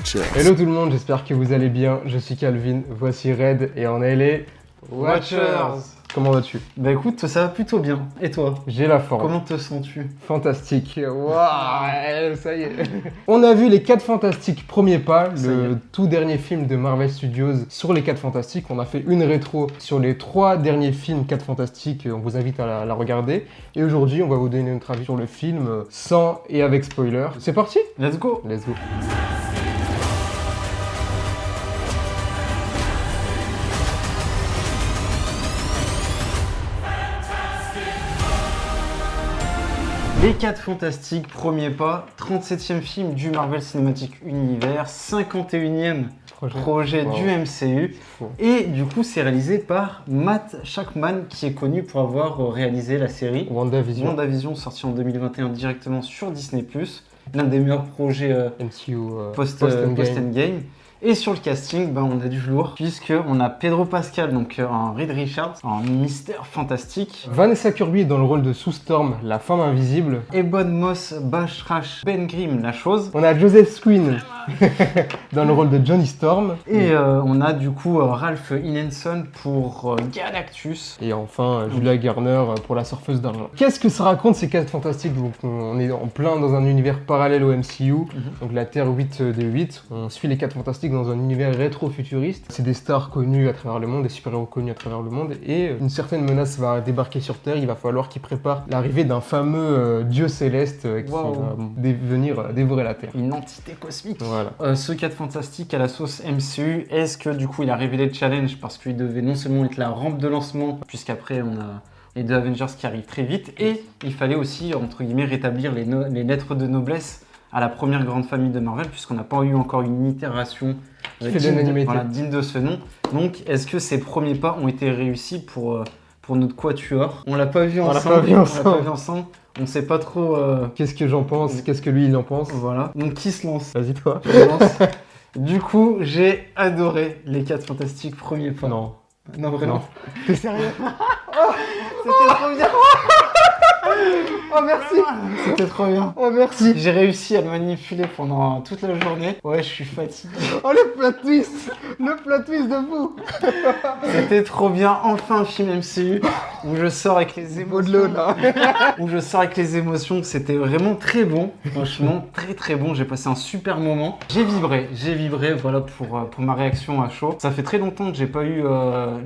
Watchers. Hello tout le monde, j'espère que vous allez bien. Je suis Calvin, voici Red et on est les Watchers. Comment vas-tu? Bah écoute, ça va plutôt bien. Et toi? J'ai la forme. Comment te sens-tu? Fantastique. Waouh, ça y est. On a vu les 4 Fantastiques premier pas, le tout dernier film de Marvel Studios sur les 4 Fantastiques. On a fait une rétro sur les 3 derniers films 4 Fantastiques. On vous invite à la regarder. Et aujourd'hui, on va vous donner notre avis sur le film sans et avec spoiler. C'est parti? Let's go! Let's go. Les 4 Fantastiques, premier pas, 37e film du Marvel Cinematic Universe, 51e projet du MCU. Et du coup, c'est réalisé par Matt Shakman, qui est connu pour avoir réalisé la série WandaVision, sortie en 2021 directement sur Disney+. L'un des meilleurs projets MCU post-Endgame. Et sur le casting, on a du lourd, puisqu'on a Pedro Pascal, donc en Reed Richards, en Mystère Fantastique. Vanessa Kirby dans le rôle de Sue Storm, la femme invisible. Ebon Moss-Bachrach, Ben Grimm, la chose. On a Joseph Squin dans le rôle de Johnny Storm. Et on a du coup Ralph Ineson pour Galactus. Et enfin Julia Garner pour la surfeuse d'argent. Qu'est-ce que ça raconte ces 4 Fantastiques? Donc, on est en plein dans un univers parallèle au MCU, donc la Terre 8 des 8. On suit les 4 Fantastiques dans un univers rétro-futuriste. C'est des stars connues à travers le monde, des super-héros connus à travers le monde, et une certaine menace va débarquer sur Terre. Il va falloir qu'ils préparent l'arrivée d'un fameux dieu céleste qui va venir dévorer la Terre. Une entité cosmique. Voilà. Ce 4 Fantastique à la sauce MCU, est-ce que du coup il a révélé le challenge parce qu'il devait non seulement être la rampe de lancement, puisqu'après on a les 2 Avengers qui arrivent très vite, et il fallait aussi, entre guillemets, rétablir les lettres de noblesse à la première grande famille de Marvel, puisqu'on n'a pas eu encore une itération digne de ce nom. Donc, est-ce que ces premiers pas ont été réussis pour notre quatuor? On l'a pas vu ensemble. On ne sait pas trop... Qu'est-ce que j'en pense? Qu'est-ce que lui, il en pense? Voilà. Donc, qui se lance? Vas-y, toi. Je lance. Du coup, j'ai adoré les 4 Fantastiques premiers pas. Non, vraiment. T'es sérieux? C'était trop bien. Oh merci. C'était trop bien. Oh merci. J'ai réussi à le manipuler pendant toute la journée. Ouais, je suis fatigué. Oh le plot twist de fou. C'était trop bien. Enfin un film MCU où je sors avec les émotions. Où je sors avec les émotions. C'était vraiment très bon. Franchement, très très bon. J'ai passé un super moment. J'ai vibré. Voilà pour ma réaction à chaud. Ça fait très longtemps que j'ai pas eu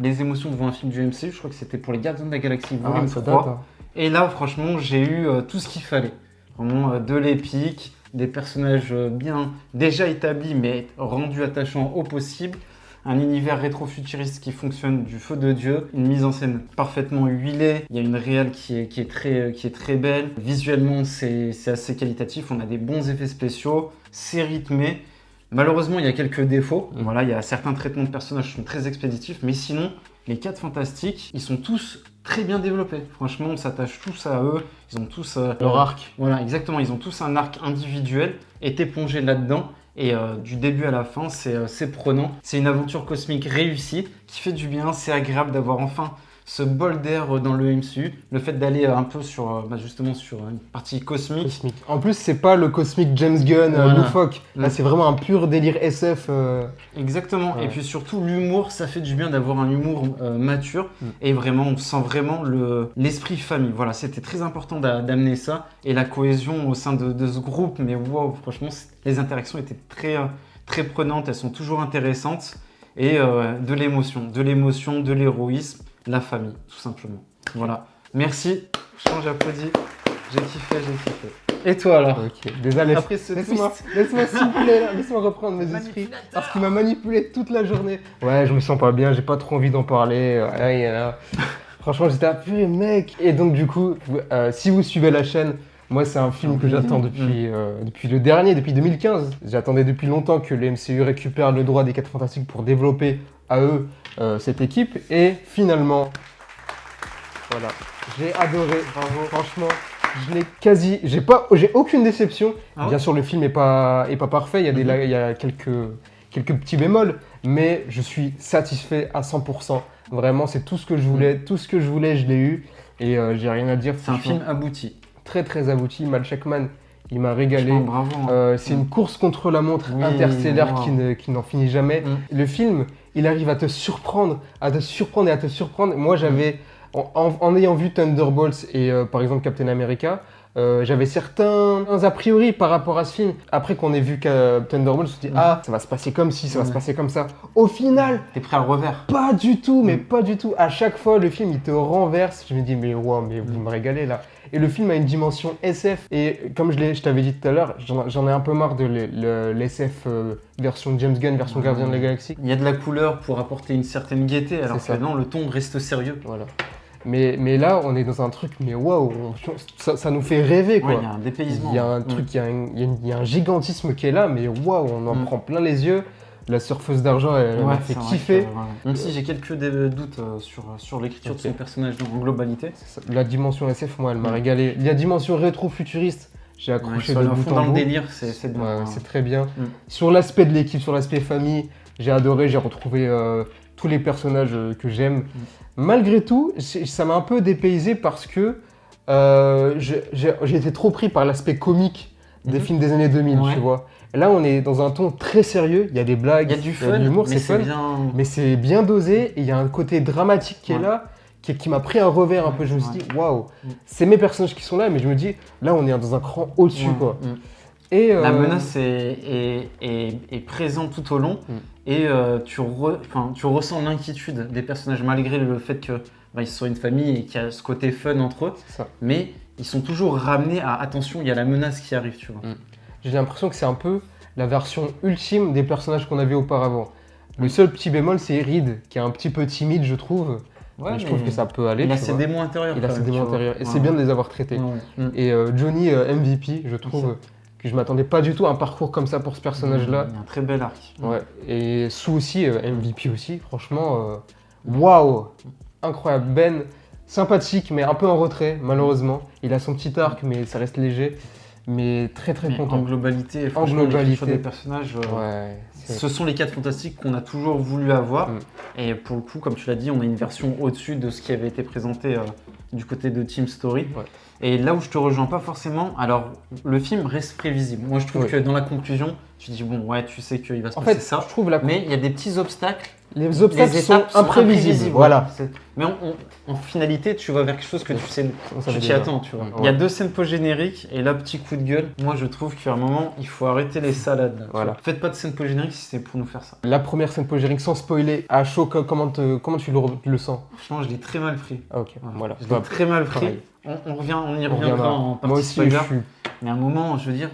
les émotions devant un film du MCU. Je crois que c'était pour les Gardiens de la Galaxie volume 3. Et là, franchement, j'ai eu tout ce qu'il fallait. Vraiment de l'épique, des personnages bien déjà établis, mais rendus attachants au possible. Un univers rétro-futuriste qui fonctionne du feu de Dieu. Une mise en scène parfaitement huilée. Il y a une réal qui est très belle. Visuellement, c'est assez qualitatif. On a des bons effets spéciaux. C'est rythmé. Malheureusement, il y a quelques défauts. Voilà, il y a certains traitements de personnages qui sont très expéditifs. Mais sinon, les 4 Fantastiques, ils sont tous très bien développés. Franchement, on s'attache tous à eux. Ils ont tous leur arc. Voilà, exactement. Ils ont tous un arc individuel et t'es plongé là-dedans. Et du début à la fin, c'est prenant. C'est une aventure cosmique réussie qui fait du bien. C'est agréable d'avoir enfin ce bol d'air dans le MCU. Le fait d'aller un peu justement sur une partie cosmique. En plus, c'est pas le cosmique James Gunn loufoque. Là, c'est vraiment un pur délire SF. Exactement. Ouais. Et puis surtout, l'humour, ça fait du bien d'avoir un humour mature. Et vraiment, on sent vraiment l'esprit famille. Voilà, c'était très important d'amener ça. Et la cohésion au sein de ce groupe. Mais wow, franchement, les interactions étaient très, très prenantes. Elles sont toujours intéressantes. Et de l'émotion, de l'héroïsme. La famille, tout simplement. Voilà. Merci. J'applaudis. J'ai kiffé. Et toi alors? Ok. Désolé. Après ce laisse-moi souffler là. Laisse-moi reprendre mes esprits. Parce qu'il m'a manipulé toute la journée. Ouais, je me sens pas bien. J'ai pas trop envie d'en parler. Franchement, j'étais purée mec. Et donc du coup, si vous suivez la chaîne, moi c'est un film que j'attends depuis le dernier, depuis 2015. J'attendais depuis longtemps que le MCU récupère le droit des 4 Fantastiques pour développer à eux cette équipe. Et finalement, voilà, j'ai adoré. Bravo. Franchement, j'ai aucune déception. Bien sûr, le film est pas parfait. Il y a quelques petits bémols, mais je suis satisfait à 100%. Vraiment, c'est tout ce que je voulais. Tout ce que je voulais, je l'ai eu. Et j'ai rien à dire. C'est un film abouti. Très très abouti. Matt Shakman, Il m'a régalé. Franchement, bravo. Hein. C'est une course contre la montre Oui, interstellaire wow. qui n'en finit jamais. Le film, il arrive à te surprendre, à te surprendre et à te surprendre. Moi, j'avais, en ayant vu Thunderbolts et par exemple Captain America, j'avais certains a priori par rapport à ce film. Après qu'on ait vu Thunderbolts, je me suis dit, ah, ça va se passer comme ci, ça va se passer comme ça. Au final, T'es prêt à le revers? pas du tout, mais pas du tout. À chaque fois, le film, il te renverse. Je me dis, mais wow, mais vous me régalez là. Et le film a une dimension SF. Et comme je t'avais dit tout à l'heure, j'en ai un peu marre de l'SF version James Gunn, version Gardien de la Galaxie. Il y a de la couleur pour apporter une certaine gaieté, alors que non, le ton reste sérieux. Voilà. Mais là, on est dans un truc, mais waouh, ça nous fait rêver, quoi. Ouais, il y a un dépaysement. Il y a un truc, il y a un gigantisme qui est là, mais waouh, on en prend plein les yeux. La surfeuse d'argent, elle m'a fait kiffer. Même si j'ai quelques doutes sur l'écriture de son personnage en globalité. La dimension SF, moi, elle m'a régalé. La dimension rétro-futuriste, j'ai accroché de bout en bout. Dans le délire, c'est bien. Ouais, c'est très bien. Sur l'aspect de l'équipe, sur l'aspect famille, j'ai adoré, j'ai retrouvé tous les personnages que j'aime. Malgré tout, ça m'a un peu dépaysé parce que j'ai été trop pris par l'aspect comique des films des années 2000, tu vois. Là, on est dans un ton très sérieux, il y a des blagues, il y a du fun, de l'humour, c'est fun, mais c'est bien dosé et il y a un côté dramatique qui est là, qui m'a pris un revers un peu. Je me suis dit, waouh, c'est mes personnages qui sont là, mais je me dis, là, on est dans un cran au-dessus, quoi. Et la menace est présente tout au long et tu ressens l'inquiétude des personnages malgré le fait qu'ils soient une famille et qu'il y a ce côté fun entre eux. Mais ils sont toujours ramenés à attention, il y a la menace qui arrive, tu vois. J'ai l'impression que c'est un peu la version ultime des personnages qu'on avait auparavant. Le seul petit bémol, c'est Reed, qui est un petit peu timide, je trouve. Ouais, mais je trouve que ça peut aller. Il a ses démons intérieurs. Il a ses démons intérieurs. Et c'est bien de les avoir traités. Et Johnny MVP, je trouve que je m'attendais pas du tout à un parcours comme ça pour ce personnage-là. Il y a un très bel arc. Ouais. Et Sue aussi, MVP aussi. Franchement, waouh, incroyable. Ben, sympathique, mais un peu en retrait, malheureusement. Il a son petit arc, mais ça reste léger. Mais très content. En globalité, l'écriture des personnages, ce sont les 4 fantastiques qu'on a toujours voulu avoir. Et pour le coup, comme tu l'as dit, on a une version au-dessus de ce qui avait été présenté du côté de Team Story. Et là où je te rejoins pas forcément, alors le film reste prévisible. Moi je trouve que dans la conclusion, tu dis bon ouais, tu sais qu'il va se passer ça. Je trouve mais il y a des petits obstacles. Les obstacles sont imprévisibles. Voilà. Mais en finalité, tu vas vers quelque chose que tu sais, tu t'y attends, tu vois. Il y a 2 scènes post-génériques et là, petit coup de gueule. Moi, je trouve qu'à un moment, il faut arrêter les salades. Voilà. Faites pas de scène post-générique si c'est pour nous faire ça. La première scène post-générique, sans spoiler, à chaud, comment tu le sens? Franchement, je l'ai très mal pris. Ah, ok, voilà. Je l'ai très mal pris. On y reviendra en partie. Moi aussi, Mais à un moment, je veux dire,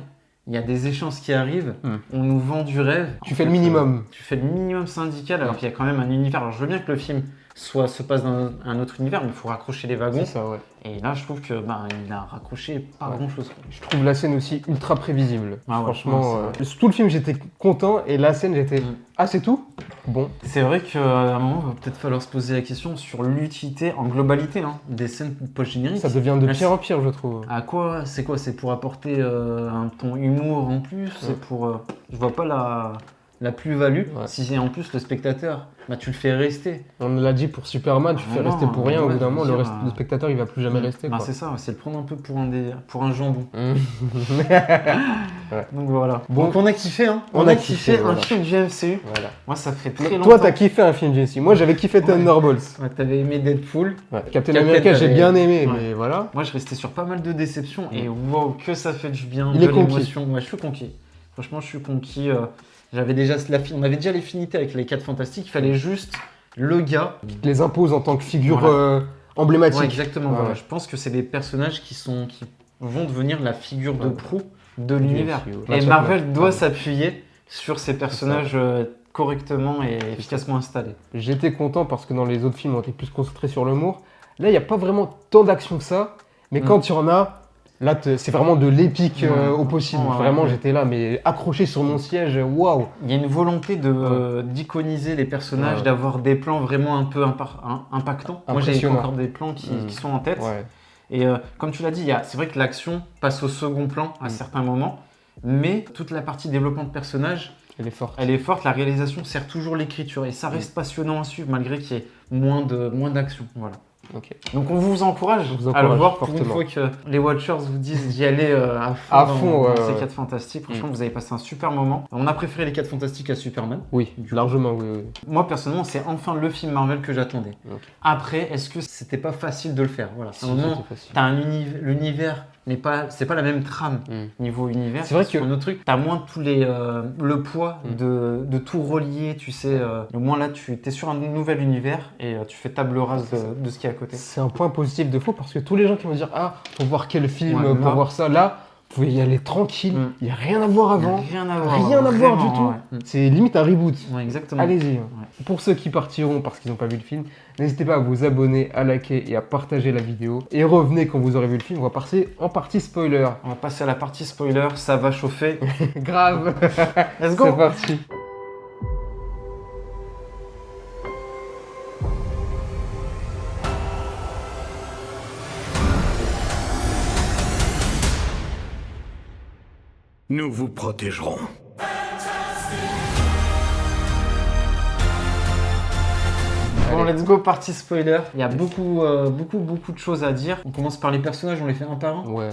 il y a des échéances qui arrivent, on nous vend du rêve. Tu fais le minimum. Tu fais le minimum syndical alors qu'il y a quand même un univers. Alors je veux bien que le film se passe dans un autre univers, mais il faut raccrocher les wagons. C'est ça, ouais. Et là, je trouve que il a raccroché pas grand-chose. Je trouve la scène aussi ultra prévisible. Franchement, tout le film, j'étais content et la scène, j'étais ah, c'est tout? Bon. C'est vrai qu'à un moment, il va peut-être falloir se poser la question sur l'utilité en globalité des scènes post-génériques. Ça devient de pire en pire, je trouve. À quoi? C'est quoi? C'est pour apporter un ton humour en plus? C'est pour. Je vois pas la plus-value. Si c'est en plus le spectateur, tu le fais rester. On l'a dit pour Superman, tu fais rester pour rien. Au bout d'un moment, le spectateur, il va plus jamais rester. C'est ça, c'est le prendre un peu pour un jambon. Donc voilà. Donc on a kiffé, hein. On a kiffé un film du MCU. Voilà. Moi, ça fait très longtemps. Toi, t'as kiffé un film du MCU. Moi, j'avais kiffé Thunderbolts. T'avais aimé Deadpool. Captain America, j'ai bien aimé, mais voilà. Moi, je restais sur pas mal de déceptions et wow, que ça fait du bien, de l'émotion. Moi, je suis conquis. Franchement, je suis conquis. J'avais déjà on avait déjà l'affinité avec les 4 fantastiques. Il fallait juste le gars qui te les impose en tant que figure emblématique. Ouais, exactement. Voilà. Je pense que c'est des personnages qui vont devenir la figure de proue de l'univers. Et Marvel doit s'appuyer sur ces personnages correctement et efficacement installés. J'étais content parce que dans les autres films, on était plus concentré sur l'humour. Là, il n'y a pas vraiment tant d'action que ça, mais quand il y en a, là, c'est vraiment de l'épique au possible. Vraiment, j'étais là, mais accroché sur mon siège, waouh! Il y a une volonté d'iconiser les personnages, d'avoir des plans vraiment un peu impactants. Moi, j'ai encore des plans qui sont en tête. Et comme tu l'as dit, c'est vrai que l'action passe au second plan à certains moments, mais toute la partie développement de personnages, elle est forte. Elle est forte, la réalisation sert toujours l'écriture et ça reste passionnant à suivre malgré qu'il y ait moins d'action. Voilà. Ok. Donc on vous encourage On vous à le encourage voir pour une fortement. fois que les Watchers vous disent d'y aller à À fond, fond, dans ouais, ces ouais. 4 fantastiques. Franchement, vous avez passé un super moment. On a préféré les 4 fantastiques à Superman. Oui, largement, oui, oui. Moi, personnellement, c'est enfin le film Marvel que j'attendais. Ok. Après, est-ce que c'était pas facile de le faire? Voilà. Si, À un moment, c'était facile. t'as un l'univers n'est pas, c'est pas la même trame niveau univers. C'est vrai que un autre truc, t'as moins tous les le poids de tout relier, tu sais. Au moins là, tu es sur un nouvel univers et tu fais table rase de ce qui est à côté. c'est un point positif de faux parce que tous les gens qui vont dire ah, pour voir quel film, Ouais, pour là. voir ça, là, vous pouvez y aller tranquille. Il n'y a rien à voir avant. Rien à voir. Rien à voir du tout. Ouais. C'est limite un reboot. Ouais, exactement. Allez-y. Pour ceux qui partiront parce qu'ils n'ont pas vu le film, n'hésitez pas à vous abonner, à liker et à partager la vidéo. Et revenez quand vous aurez vu le film. On va passer en partie spoiler. On va passer à la partie spoiler, ça va chauffer. Grave. Let's go. C'est parti. Nous vous protégerons. Bon, Allez. let's go, partie spoiler. Il y a beaucoup de choses à dire. On commence par les personnages, on les fait un par un. Ouais,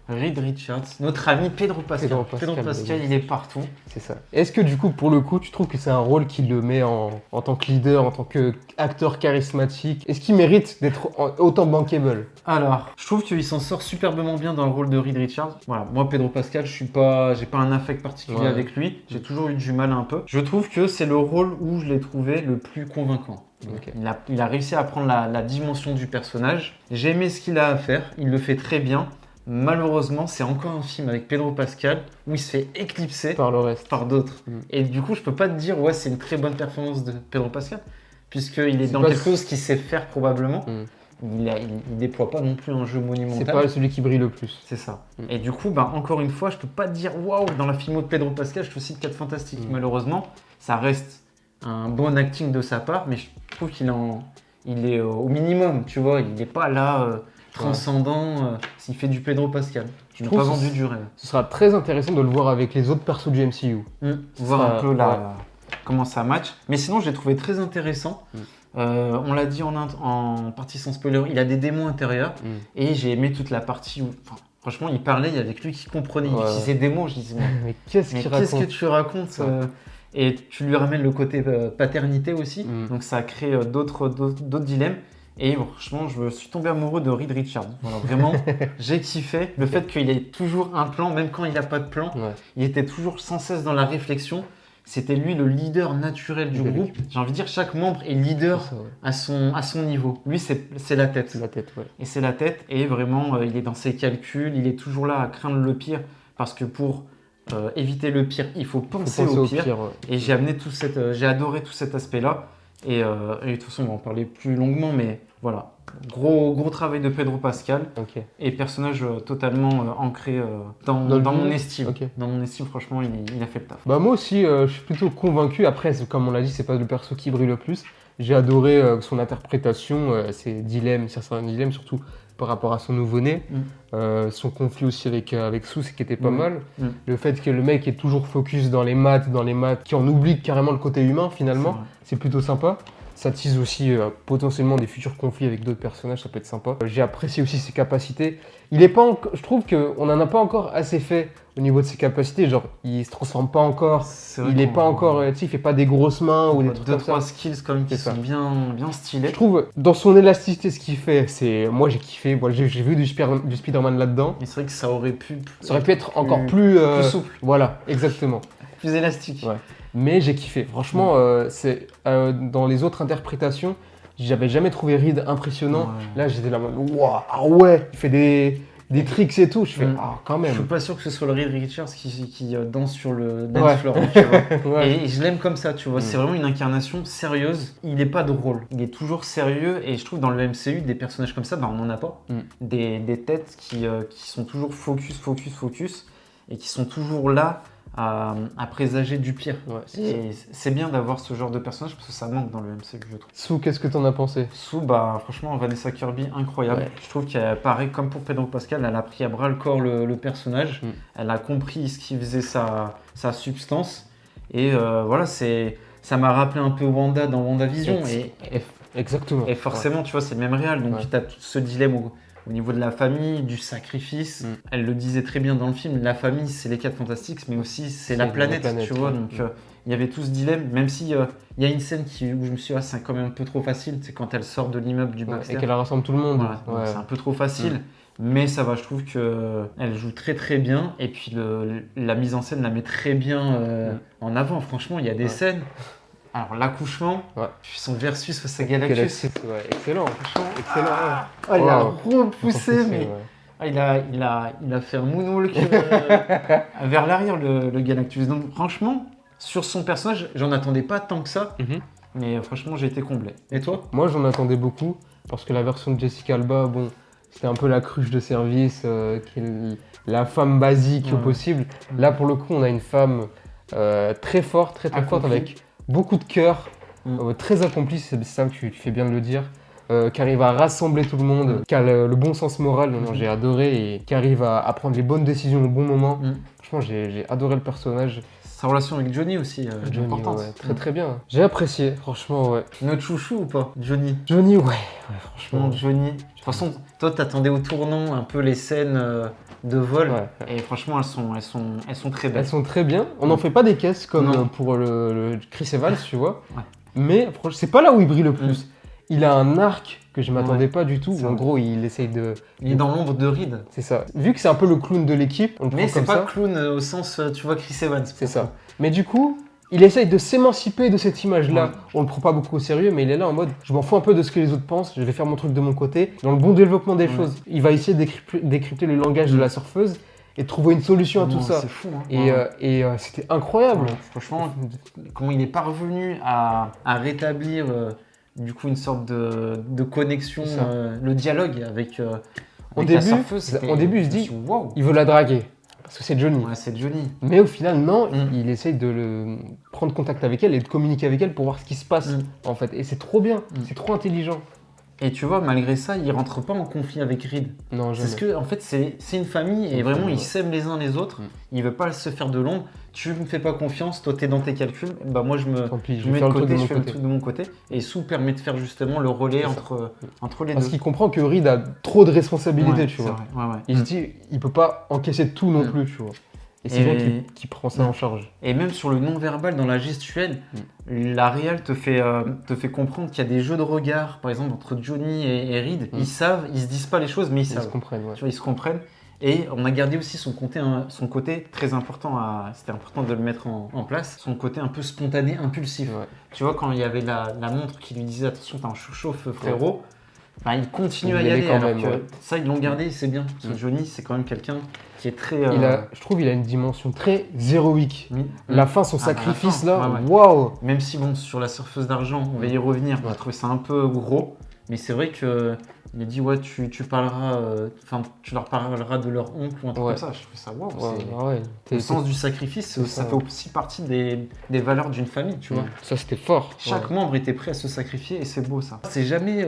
allez, Reed Richards, notre ami Pedro Pascal. Pedro Pascal, Il est partout. c'est ça. Est-ce que du coup, pour le coup, tu trouves que c'est un rôle qui le met en tant que leader, en tant qu'acteur charismatique? Est-ce qu'il mérite d'être autant bankable? Alors, je trouve qu'il s'en sort superbement bien dans le rôle de Reed Richards. Voilà, moi Pedro Pascal, j'ai pas un affect particulier Ouais. avec lui. J'ai toujours eu du mal un peu. Je trouve que c'est le rôle où je l'ai trouvé le plus convaincant. Ok. Il a réussi à prendre la dimension du personnage. J'ai aimé ce qu'il a à faire. Il le fait très bien. Malheureusement, c'est encore un film avec Pedro Pascal où il se fait éclipser Par le reste. par d'autres. Mm. Et du coup, je peux pas te dire, ouais, c'est une très bonne performance de Pedro Pascal, puisqu'il est C'est dans pas- quelque chose qu'il sait faire probablement. Mm. Il déploie pas non plus un jeu C'est monumental. pas celui qui brille le plus. C'est ça. Mm. Et du coup, bah, encore une fois, je peux pas te dire, waouh, dans la filmo de Pedro Pascal, je te cite 4 fantastiques. Mm. Malheureusement, ça reste un bon acting de sa part, mais je trouve il est au minimum, tu vois. Il n'est pas là transcendant s'il fait du Pedro Pascal. Je n'ai trouve pas que vendu c'est- du rêve. Ce sera très intéressant de le voir avec les autres persos du MCU. Voir sera- un peu comment ça match. Mais sinon, je l'ai trouvé très intéressant. On l'a dit en partie sans spoiler, il a des démons intérieurs. Et j'ai aimé toute la partie où, enfin, franchement, il parlait, il y avait que lui qui comprenait, il Ouais. utilisait des mots. Je disais, Mais qu'est-ce mais qu'il qu'est-ce que raconte? tu racontes Et tu lui ramènes le côté paternité aussi. Donc ça a créé d'autres dilemmes. Et franchement, je suis tombé amoureux de Reed Richards. Voilà, vraiment, j'ai kiffé. Le fait qu'il ait toujours un plan, même quand il n'a pas de plan, Ouais. il était toujours sans cesse dans la réflexion. C'était lui le leader naturel du De groupe. J'ai envie de dire, chaque membre est leader C'est ça, ouais. à son niveau. Lui, c'est la tête. C'est la tête, ouais. Et c'est la tête. Et vraiment, il est dans ses calculs. Il est toujours là à craindre le pire. Parce que pour éviter le pire, il faut penser Faut au penser pire. ouais. Et j'ai adoré tout cet aspect-là. Et de toute façon, on va en parler plus longuement. Mais voilà, gros travail de Pedro Pascal. Ok. Et personnage totalement ancré dans le mon film estime. Ok. Dans mon estime, franchement, il a fait le taf. Bah moi aussi, je suis plutôt convaincu. Après, comme on l'a dit, c'est pas le perso qui brille le plus. J'ai adoré son interprétation, ses dilemmes, certains dilemmes, surtout par rapport à son nouveau-né. Son conflit aussi avec Sue, qui était pas mal. Le fait que le mec est toujours focus dans les maths, qui en oublie carrément le côté humain finalement, c'est plutôt sympa. Ça tease aussi potentiellement des futurs conflits avec d'autres personnages, ça peut être sympa. J'ai apprécié aussi ses capacités. Il est pas je trouve qu'on n'en a pas encore assez fait au niveau de ses capacités. Genre, il se transforme pas encore. Il est pas encore, tu sais, il fait pas des grosses mains ou des trucs comme ça. 2-3 skills quand même qui C'est sont ça. bien stylés. Je trouve, dans son élasticité, ce qu'il fait, moi j'ai kiffé. Bon, j'ai vu du Spider-Man là-dedans. Mais c'est vrai que ça aurait pu être encore plus souple, Voilà, exactement. plus élastique. Ouais. Mais j'ai kiffé. Franchement, dans les autres interprétations, j'avais jamais trouvé Reed impressionnant. Ouais. Là, j'étais là, en mode, waouh, ah ouais, il fait des tricks et tout. Je fais, ah, quand Je suis même. pas sûr que ce soit le Reed Richards qui danse sur le dance floor, tu vois. Ouais. Et je l'aime comme ça, tu vois. C'est vraiment une incarnation sérieuse. Il n'est pas drôle. Il est toujours sérieux. Et je trouve dans le MCU, des personnages comme ça, bah, on n'en a pas. Des têtes qui sont toujours focus. Et qui sont toujours là à présager du pire. Ouais, Et c'est bien d'avoir ce genre de personnage parce que ça manque dans le MCU, je trouve. Sue, qu'est-ce que t'en as pensé? Sue, bah, franchement, Vanessa Kirby, incroyable. Ouais. Je trouve qu'elle, pareil, comme pour Pedro Pascal, elle a pris à bras le corps le personnage. Elle a compris ce qui faisait sa substance. Et voilà, c'est ça m'a rappelé un peu Wanda dans WandaVision. Exactement. Et forcément, tu vois, c'est le même réal. Donc, tu as tout ce dilemme au niveau de la famille, du sacrifice. Elle le disait très bien dans le film, la famille, c'est les 4 Fantastiques, mais aussi c'est la planète, tu vois. Donc, il y avait tout ce dilemme, même si il y a une scène où je me suis dit, c'est quand même un peu trop facile, c'est quand elle sort de l'immeuble du Baxter. Et qu'elle rassemble tout le monde. Voilà, c'est un peu trop facile. Mais ça va, je trouve qu'elle joue très très bien. Et puis la mise en scène la met très bien en avant. Franchement, il y a des scènes. Alors l'accouchement, son versus face à Galactus. Excellent. Excellent. Il a repoussé, mais il a fait un moonwalk vers l'arrière, le Galactus. Donc franchement, sur son personnage, j'en attendais pas tant que ça. Mais franchement, j'ai été comblé. Et toi? Moi, j'en attendais beaucoup. Parce que la version de Jessica Alba, bon, c'était un peu la cruche de service, la femme basique possible. Là, pour le coup, on a une femme très forte, très forte, avec beaucoup de cœur, très accomplie, c'est ça que tu fais bien de le dire, qui arrive à rassembler tout le monde, qui a le bon sens moral, j'ai adoré, et qui arrive à prendre les bonnes décisions au bon moment. Franchement, j'ai adoré le personnage. Sa relation avec Johnny aussi, Johnny, importante. Très bien. J'ai apprécié, franchement, Notre chouchou ou pas, Johnny? Johnny, franchement. Johnny. De toute façon, toi, t'attendais au tournant un peu les scènes de vol, et franchement, elles sont très belles. Elles sont très bien. On n'en fait pas des caisses comme pour le Chris Evans, tu vois. Mais c'est pas là où il brille le plus. Il a un arc que je m'attendais pas du tout. Où en gros, il essaye de. Il est dans l'ombre de Reed. C'est ça. Vu que c'est un peu le clown de l'équipe, on le mais prend comme c'est ça. pas clown au sens, tu vois, Chris Evans. C'est ça. Mais du coup, il essaye de s'émanciper de cette image-là. On le prend pas beaucoup au sérieux, mais il est là en mode, je m'en fous un peu de ce que les autres pensent. Je vais faire mon truc de mon côté. Dans le bon développement des choses, il va essayer de décrypter le langage de la surfeuse et trouver une solution à tout ça. C'est fou. Et c'était incroyable. Franchement, comment il est parvenu à rétablir du coup une sorte de connexion, le dialogue avec la surfeuse. Au début, il se dit, il veut la draguer. Parce que c'est Johnny. Ouais, c'est Johnny. Mais au final, non, il essaye de prendre contact avec elle et de communiquer avec elle pour voir ce qui se passe, en fait. Et c'est trop bien, c'est trop intelligent. Et tu vois, malgré ça, il rentre pas en conflit avec Reed. Non, jamais. Parce que, en fait, c'est une famille et vraiment, ils s'aiment les uns les autres. Il veut pas se faire de l'ombre. Tu me fais pas confiance, toi, t'es dans tes calculs. Bah, moi, je me mets de côté, je fais le truc de mon côté. Et Sue permet de faire justement le relais entre les deux. Parce qu'il comprend que Reed a trop de responsabilités, tu vois. Vrai. Il se dit, il peut pas encaisser tout non plus, tu vois. Et c'est bien qu'il prend ça en charge. Et même sur le non-verbal, dans la gestuelle, la réal te fait comprendre qu'il y a des jeux de regard, par exemple, entre Johnny et Reed. Ils savent, ils se disent pas les choses, mais ils savent. Ils se comprennent, Tu vois, ils se comprennent. Et on a gardé aussi son côté très important, c'était important de le mettre en place, son côté un peu spontané, impulsif. Tu vois, quand il y avait la montre qui lui disait « Attention, t'as un chauffe frérot », bah, il continue à y aller. Alors que ça, ils l'ont gardé, c'est bien. Parce que Johnny, c'est quand même quelqu'un qui est très... je trouve qu'il a une dimension très héroïque. La fin, son sacrifice là, waouh. Même si, bon, sur la surfeuse d'argent, on va y revenir, on a trouvé ça un peu gros. Mais c'est vrai que il a dit tu parleras, tu leur parleras de leur oncle ou un truc comme ça. Je trouve ça waouh. Le sens du sacrifice, ça fait aussi partie des valeurs d'une famille, tu vois. Ça c'était fort. Chaque membre était prêt à se sacrifier et c'est beau ça. C'est jamais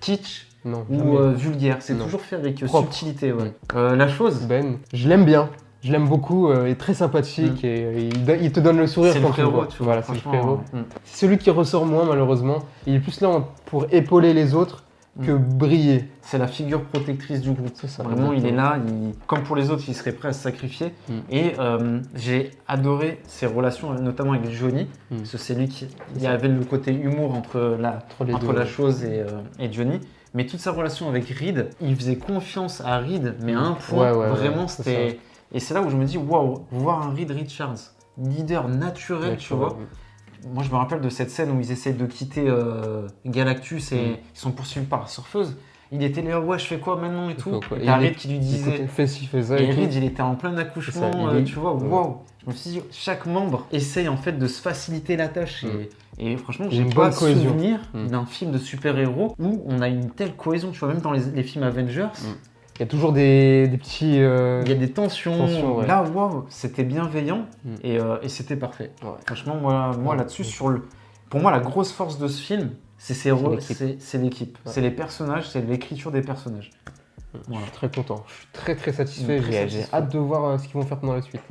kitsch ou vulgaire, c'est toujours fait avec subtilité. La chose. Ben, je l'aime bien. Je l'aime beaucoup, il est très sympathique et il te donne le sourire quand tu le vois. Voilà, c'est le frérot. C'est celui qui ressort moins malheureusement. Il est plus là pour épauler les autres que briller. C'est la figure protectrice du groupe. C'est ça. Vraiment, il est là. Comme pour les autres, il serait prêt à se sacrifier. Et j'ai adoré ses relations, notamment avec Johnny. Parce que c'est lui qui avait le côté humour entre la chose et Johnny. Mais toute sa relation avec Reed, il faisait confiance à Reed, mais à un point, vraiment, c'était... Et c'est là où je me dis, waouh, voir un Reed Richards, leader naturel, tu vois. Moi, je me rappelle de cette scène où ils essayent de quitter Galactus et ils sont poursuivis par la surfeuse. Il était là, je fais quoi maintenant et tout. Et t'as Reed qui lui disait. Et Reed, il était en plein accouchement, tu vois, waouh. Je me suis dit, chaque membre essaye en fait de se faciliter la tâche. Et franchement, j'ai pas souvenir d'un film de super-héros où on a une telle cohésion, tu vois, même dans les films Avengers. Il y a toujours des petits... Il y a des tensions. Là, waouh, c'était bienveillant et c'était parfait. Franchement, moi là-dessus, pour moi, la grosse force de ce film, c'est l'équipe. C'est les personnages, c'est l'écriture des personnages. Je suis très content. Je suis très satisfait. J'ai hâte de voir ce qu'ils vont faire pendant la suite.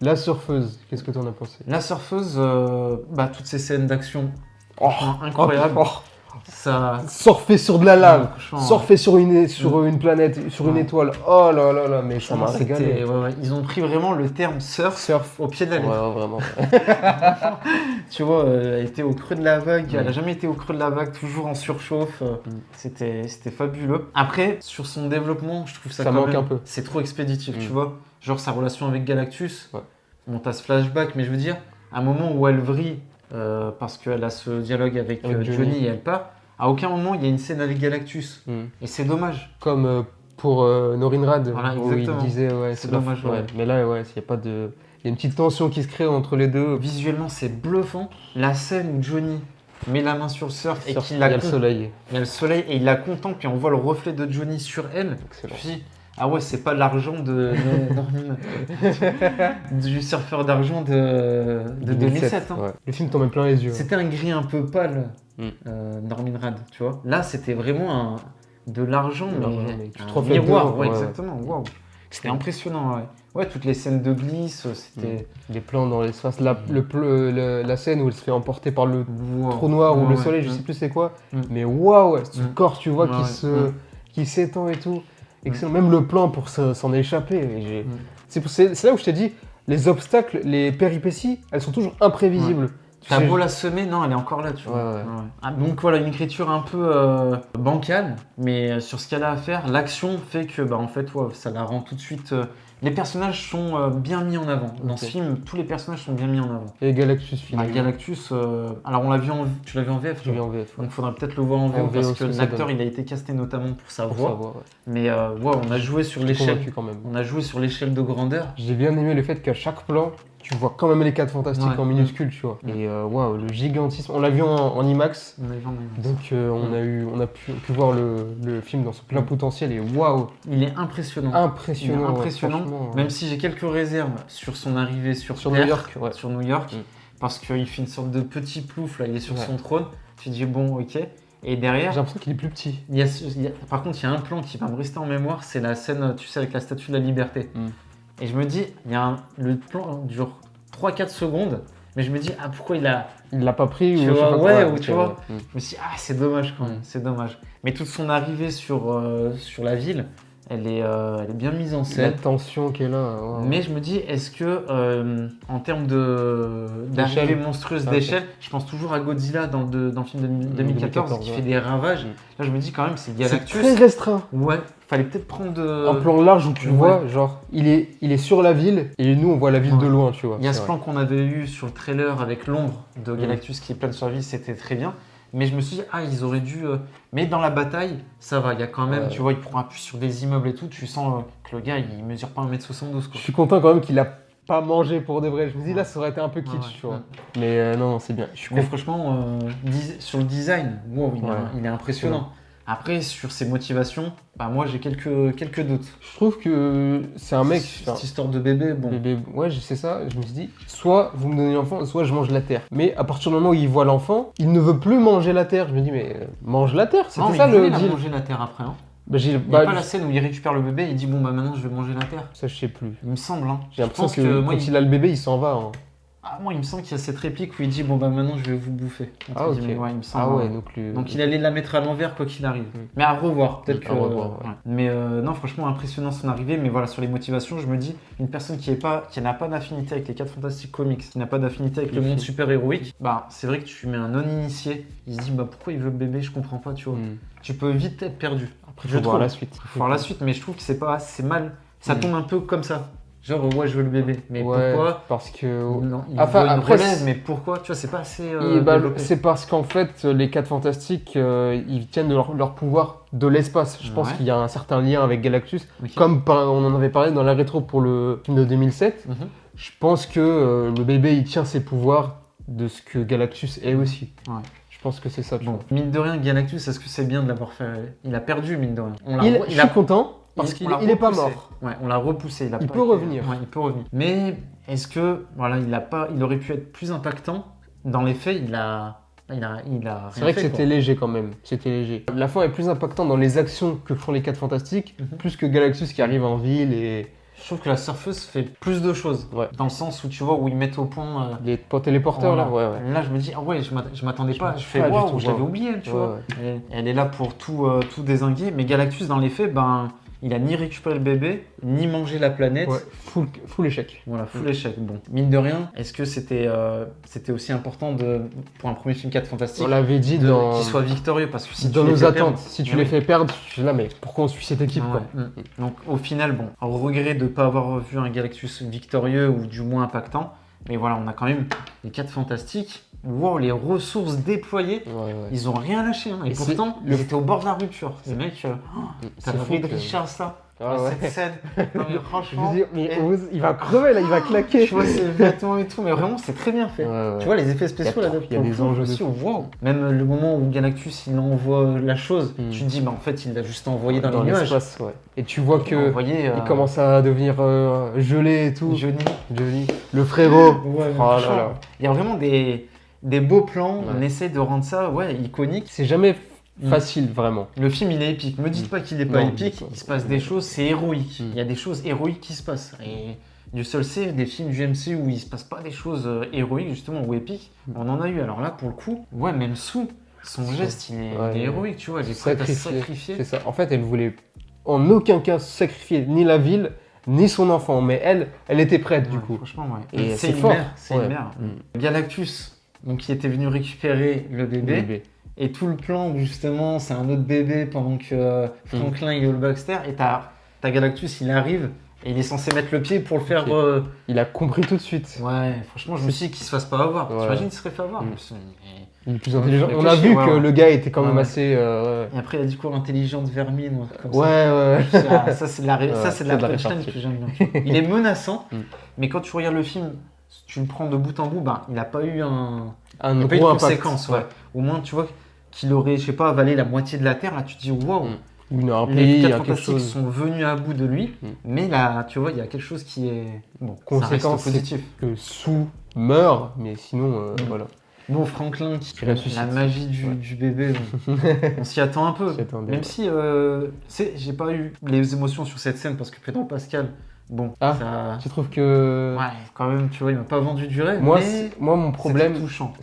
La surfeuse, qu'est-ce que t'en as pensé? La surfeuse, toutes ces scènes d'action, Oh, franchement, incroyables. Ça... Surfer sur de la lave, franchement, surfer sur une planète, sur une étoile. Oh là là là, mais ça m'a régalé. Ils ont pris vraiment le terme surf au pied de la lettre. Ouais, vraiment. Tu vois, elle était au creux de la vague, elle a jamais été au creux de la vague, toujours en surchauffe. C'était fabuleux. Après, sur son développement, je trouve ça quand manque même, un peu. c'est trop expéditif, tu vois. Genre sa relation avec Galactus. Ouais. Bon, t'as ce flashback, mais je veux dire, à un moment où elle vrille, parce qu'elle a ce dialogue avec Johnny et elle part, à aucun moment il y a une scène avec Galactus. Et c'est dommage. Comme pour Norinrad, Voilà, où il exactement. disait, ouais, C'est dommage. ouais. Mais là, ouais, il y a pas de... Il y a une petite tension qui se crée entre les deux. Visuellement, c'est bluffant. La scène où Johnny met la main sur le surf et qu'il Il y a le soleil. Il y a le soleil et il la contemple et on voit le reflet de Johnny sur elle. Excellent. Je me dis, ah ouais, c'est pas l'argent du surfeur d'argent de 2007. Hein. Ouais. Le film t'en met plein les yeux. C'était un gris un peu pâle, Norman Rad, tu vois. Là, c'était vraiment de l'argent, mais tu te un reflètes miroir. dedans, Ouais, ouais. exactement. Waouh. C'était impressionnant, ouais. Ouais, toutes les scènes de glisse, c'était... Les plans dans l'espace, la scène où elle se fait emporter par le Wow. trou noir ou Ouais, le ouais. soleil, je sais plus c'est quoi. Mm. Mais waouh, son Mm. corps, tu vois, Ouais, qui s'étend et tout. Excellent. Même le plan pour s'en échapper. Et c'est là où je t'ai dit, les obstacles, les péripéties, elles sont toujours imprévisibles. Tu T'as sais, beau la semer, non, elle est encore là, tu vois. Ouais. Ah, donc voilà, une écriture un peu bancale, mais sur ce qu'elle a à faire, l'action fait que, en fait, ça la rend tout de suite... Les personnages sont bien mis en avant. Dans ce film, tous les personnages sont bien mis en avant. Et Galactus, finalement. Galactus, alors tu l'as vu en VF, Je l'ai vu en VF. donc il faudra peut-être le voir en VO En parce VO, que ce que ça l'acteur donne. il a été casté notamment pour sa Pour voix. savoir, ouais. Mais on a joué sur l'échelle. Convaincu quand même. On a joué sur l'échelle de grandeur. J'ai bien aimé le fait qu'à chaque plan, tu vois quand même les 4 fantastiques Ouais. en minuscule, tu vois. Et waouh, le gigantisme. On l'a vu en IMAX, On a vu, donc on a pu voir le film dans son plein potentiel et waouh, Il est impressionnant. impressionnant. Il est ouais, impressionnant, franchement, même si j'ai quelques réserves sur son arrivée sur Sur Terre, New York, ouais. sur New York, Mm. parce qu'il fait une sorte de petit plouf là, il est sur Ouais. son trône. Tu dis bon, ok. Et J'ai derrière, l'impression qu'il est plus petit. par contre, il y a un plan qui va me rester en mémoire, c'est la scène, tu sais, avec la Statue de la Liberté. Mm. Et je me dis, le plan dure 3-4 secondes, mais je me dis, pourquoi il a... Il l'a pas pris Tu ou je sais vois, pas quoi, ouais, ou donc, tu vois. mm. Je me suis dit, c'est dommage quand même, Mm. c'est dommage. Mais toute son arrivée sur la ville, elle est bien mise en La scène. tension qui est là. waouh. Mais je me dis, est-ce que en termes d'arrivée D'échelle. monstrueuse Ah, d'échelle, je pense toujours à Godzilla dans le film de 2014 qui ouais. fait des ravages. Là, je me dis quand même, c'est C'est Galactus. très restreint. Ouais, fallait peut-être prendre Un plan large où tu ouais. vois, genre, il est sur la ville et nous on voit la ville Ouais. de loin, tu vois. Il y a c'est ce vrai. plan qu'on avait eu sur le trailer avec l'ombre de Galactus qui est pleine sur la ville, c'était très bien. Mais je me suis dit, ils auraient dû. Mais dans la bataille, ça va. Il y a quand même, Ouais. tu vois, il prend appui sur des immeubles et tout. Tu sens que le gars, il mesure pas 1m72. Je Quoi. suis content quand même qu'il a pas mangé pour de vrai. Je me dis là, ça aurait été un peu kitsch, Ouais, tu vois. ouais. Mais non, c'est bien. Je suis Mais content. franchement, sur le design, wow, Ouais. il est impressionnant. Après, sur ses motivations, moi j'ai quelques doutes. Je trouve que c'est un mec. Cette histoire de bébé, bon. Ouais, c'est ça. Je me suis dit, soit vous me donnez l'enfant, soit je mange la terre. Mais à partir du moment où il voit l'enfant, il ne veut plus manger la terre. Je me dis, mais mange la terre. Non, C'était mais ça il le voulait la deal. manger la terre après. Hein. Bah, Il n'y a pas la scène où il récupère le bébé et il dit bon maintenant je vais manger la terre. Ça, je sais plus. Il me semble. Hein. J'ai Je l'impression pense que moi, quand il a le bébé, il s'en va. Hein. moi il me semble qu'il y a cette réplique où il dit bon maintenant je vais vous bouffer. Entre Ah, ok. guillemets. Ouais, il me semble. Ah ouais, ouais. Donc il allait la mettre à l'envers quoi qu'il arrive. Mm. Mais à revoir, peut-être À que. revoir, ouais. Mais non, franchement impressionnant son arrivée. Mais voilà, sur les motivations, je me dis, une personne qui n'a pas d'affinité avec les 4 Fantastiques Comics, qui n'a pas d'affinité avec le monde super-héroïque, c'est vrai que tu mets un non-initié, il se dit pourquoi il veut le bébé, je comprends pas, tu vois. Tu peux vite être perdu. Après, faut voir la suite. Faut voir la suite, mais je trouve que c'est mal. Ça tombe un peu comme ça. Genre, je veux le bébé. Mais Ouais, pourquoi parce que. Non, il Enfin, veut une après, relève, mais pourquoi Tu vois, c'est pas assez développé. c'est parce qu'en fait, les 4 Fantastiques, ils tiennent de leur pouvoir de l'espace. Je pense Ouais. qu'il y a un certain lien avec Galactus. Ok. Comme on en avait parlé dans la rétro pour le film de 2007, Mhm. je pense que le bébé, il tient ses pouvoirs de ce que Galactus est aussi. Ouais. Je pense que c'est ça, tu Bon, vois. mine de rien, Galactus, est-ce que c'est bien de l'avoir fait Il a perdu, mine de rien. Je suis content parce qu'il on l'a est pas repoussé. mort. Ouais, on l'a repoussé. Il pas peut été- revenir. Ouais, il peut revenir. Mais est-ce que il aurait pu être plus impactant Dans les faits, il a rien C'est vrai que fait, c'était quoi. léger quand même. C'était léger. La fin est plus impactante dans les actions que font les 4 Fantastiques, Mhm. plus que Galactus qui arrive en ville et. Je trouve que la surfeuse fait plus de choses. Ouais. Dans le sens où tu vois, où ils mettent au point. Les téléporteurs là, ouais. Là, je me dis, ah ouais, je m'attendais pas. Je fais, pas du waouh, tout, je l'avais ouais. oublié, tu Ouais, vois. Elle est là pour tout dézinguer. Mais Galactus, dans les faits, ben, il a ni récupéré le bébé, ni mangé la planète. Ouais, full échec. Voilà, full échec. Bon, mine de rien, est-ce que c'était aussi important pour un premier film 4 Fantastiques On l'avait dit qu'il soit victorieux? Parce que si dans tu les nos fais attentes, perdre- si tu Mais les oui. fais perdre, je suis là, mais pourquoi on suit cette équipe quoi? Ouais. Donc au final, bon, au regret de ne pas avoir vu un Galactus victorieux ou du moins impactant, mais voilà, on a quand même les 4 Fantastiques. Wow, les ressources déployées, Ouais. ils ont rien lâché. Hein. Et Et pourtant, c'est ils étaient au bord de la rupture. Ces mecs, t'as C'est le fou Reed que- Richards là, Ah ouais. cette scène. Non, mais Je franchement, veux dire, mais et- il va crever là, il va claquer. tu vois ses vêtements et tout, mais vraiment, c'est très bien fait. Ouais. Tu vois, les effets spéciaux Il y a là, il y a des enjeux de aussi, wow. Même le moment où Galactus il envoie la chose, tu te dis, bah en fait, il l'a juste envoyé dans les nuages. l'espace, ouais. Et tu vois Il l'a que envoyé, il commence à devenir gelé et tout. Johnny. Joli. Le frérot. Ouais, Oh là franchement, là. il y a vraiment des beaux plans. Ouais. On essaie de rendre ça iconique. C'est jamais facile vraiment. Le film, il est épique. Me dites pas qu'il est pas Non, épique. non. Il se passe des choses, c'est héroïque. Mm. Il y a des choses héroïques qui se passent. Et Dieu seul sait, des films du MCU où il se passe pas des choses héroïques, justement, ou épiques, on en a eu. Alors là, pour le coup, ouais, même Sue, son geste, il est héroïque, tu vois. Il est prêt à sacrifier. C'est ça. En fait, elle voulait en aucun cas sacrifier ni la ville, ni son enfant. Mais elle était prête du Ouais, coup. franchement, ouais. Et c'est c'est une fort. mère. C'est Ouais. une mère. Mm. Galactus, donc, qui était venu récupérer le bébé. Et tout le plan, où, justement, c'est un autre bébé pendant que Franklin il est au Baxter. Et t'as Galactus, il arrive et il est censé mettre le pied pour le faire. Ok. Il a compris tout de suite. Ouais, franchement, je me suis dit qu'il se fasse pas avoir. Ouais. T'imagines, il se serait fait avoir. Mm. Mais- Il est plus intelligent. Faut On a vu réfléchir, que ouais. le gars était quand même Ouais. assez. Et après, il a dit quoi, intelligente vermine ou un truc comme Ouais, ouais. ça. Ça, c'est de la, Ouais, ça, c'est de la punchline répartie. que j'aime bien. Il est menaçant, Mm. mais quand tu regardes le film, si tu le prends de bout en bout, ben, il n'a pas eu Un il n'y a pas eu de gros impact. conséquences. Ouais. Au moins, tu vois qu'il aurait, je sais pas, avalé la moitié de la Terre. Là, tu te dis, waouh, Ou un les pays, 4 quelque Fantastiques chose. sont venus à bout de lui. Mm. Mais là, tu vois, il y a quelque chose qui est. Bon, Conséquence, ça reste positif. Que Sue meurt, mais sinon, voilà. Bon, Franklin qui ressuscite. la magie du bébé, on s'y attend un peu. S'y attendait, Même ouais. si j'ai pas eu les émotions sur cette scène parce que Pedro Pascal, bon, Ah. ça. Tu trouves que. Ouais, quand même, tu vois, il m'a pas vendu du rêve. Moi, mais mon problème, c'était touchant.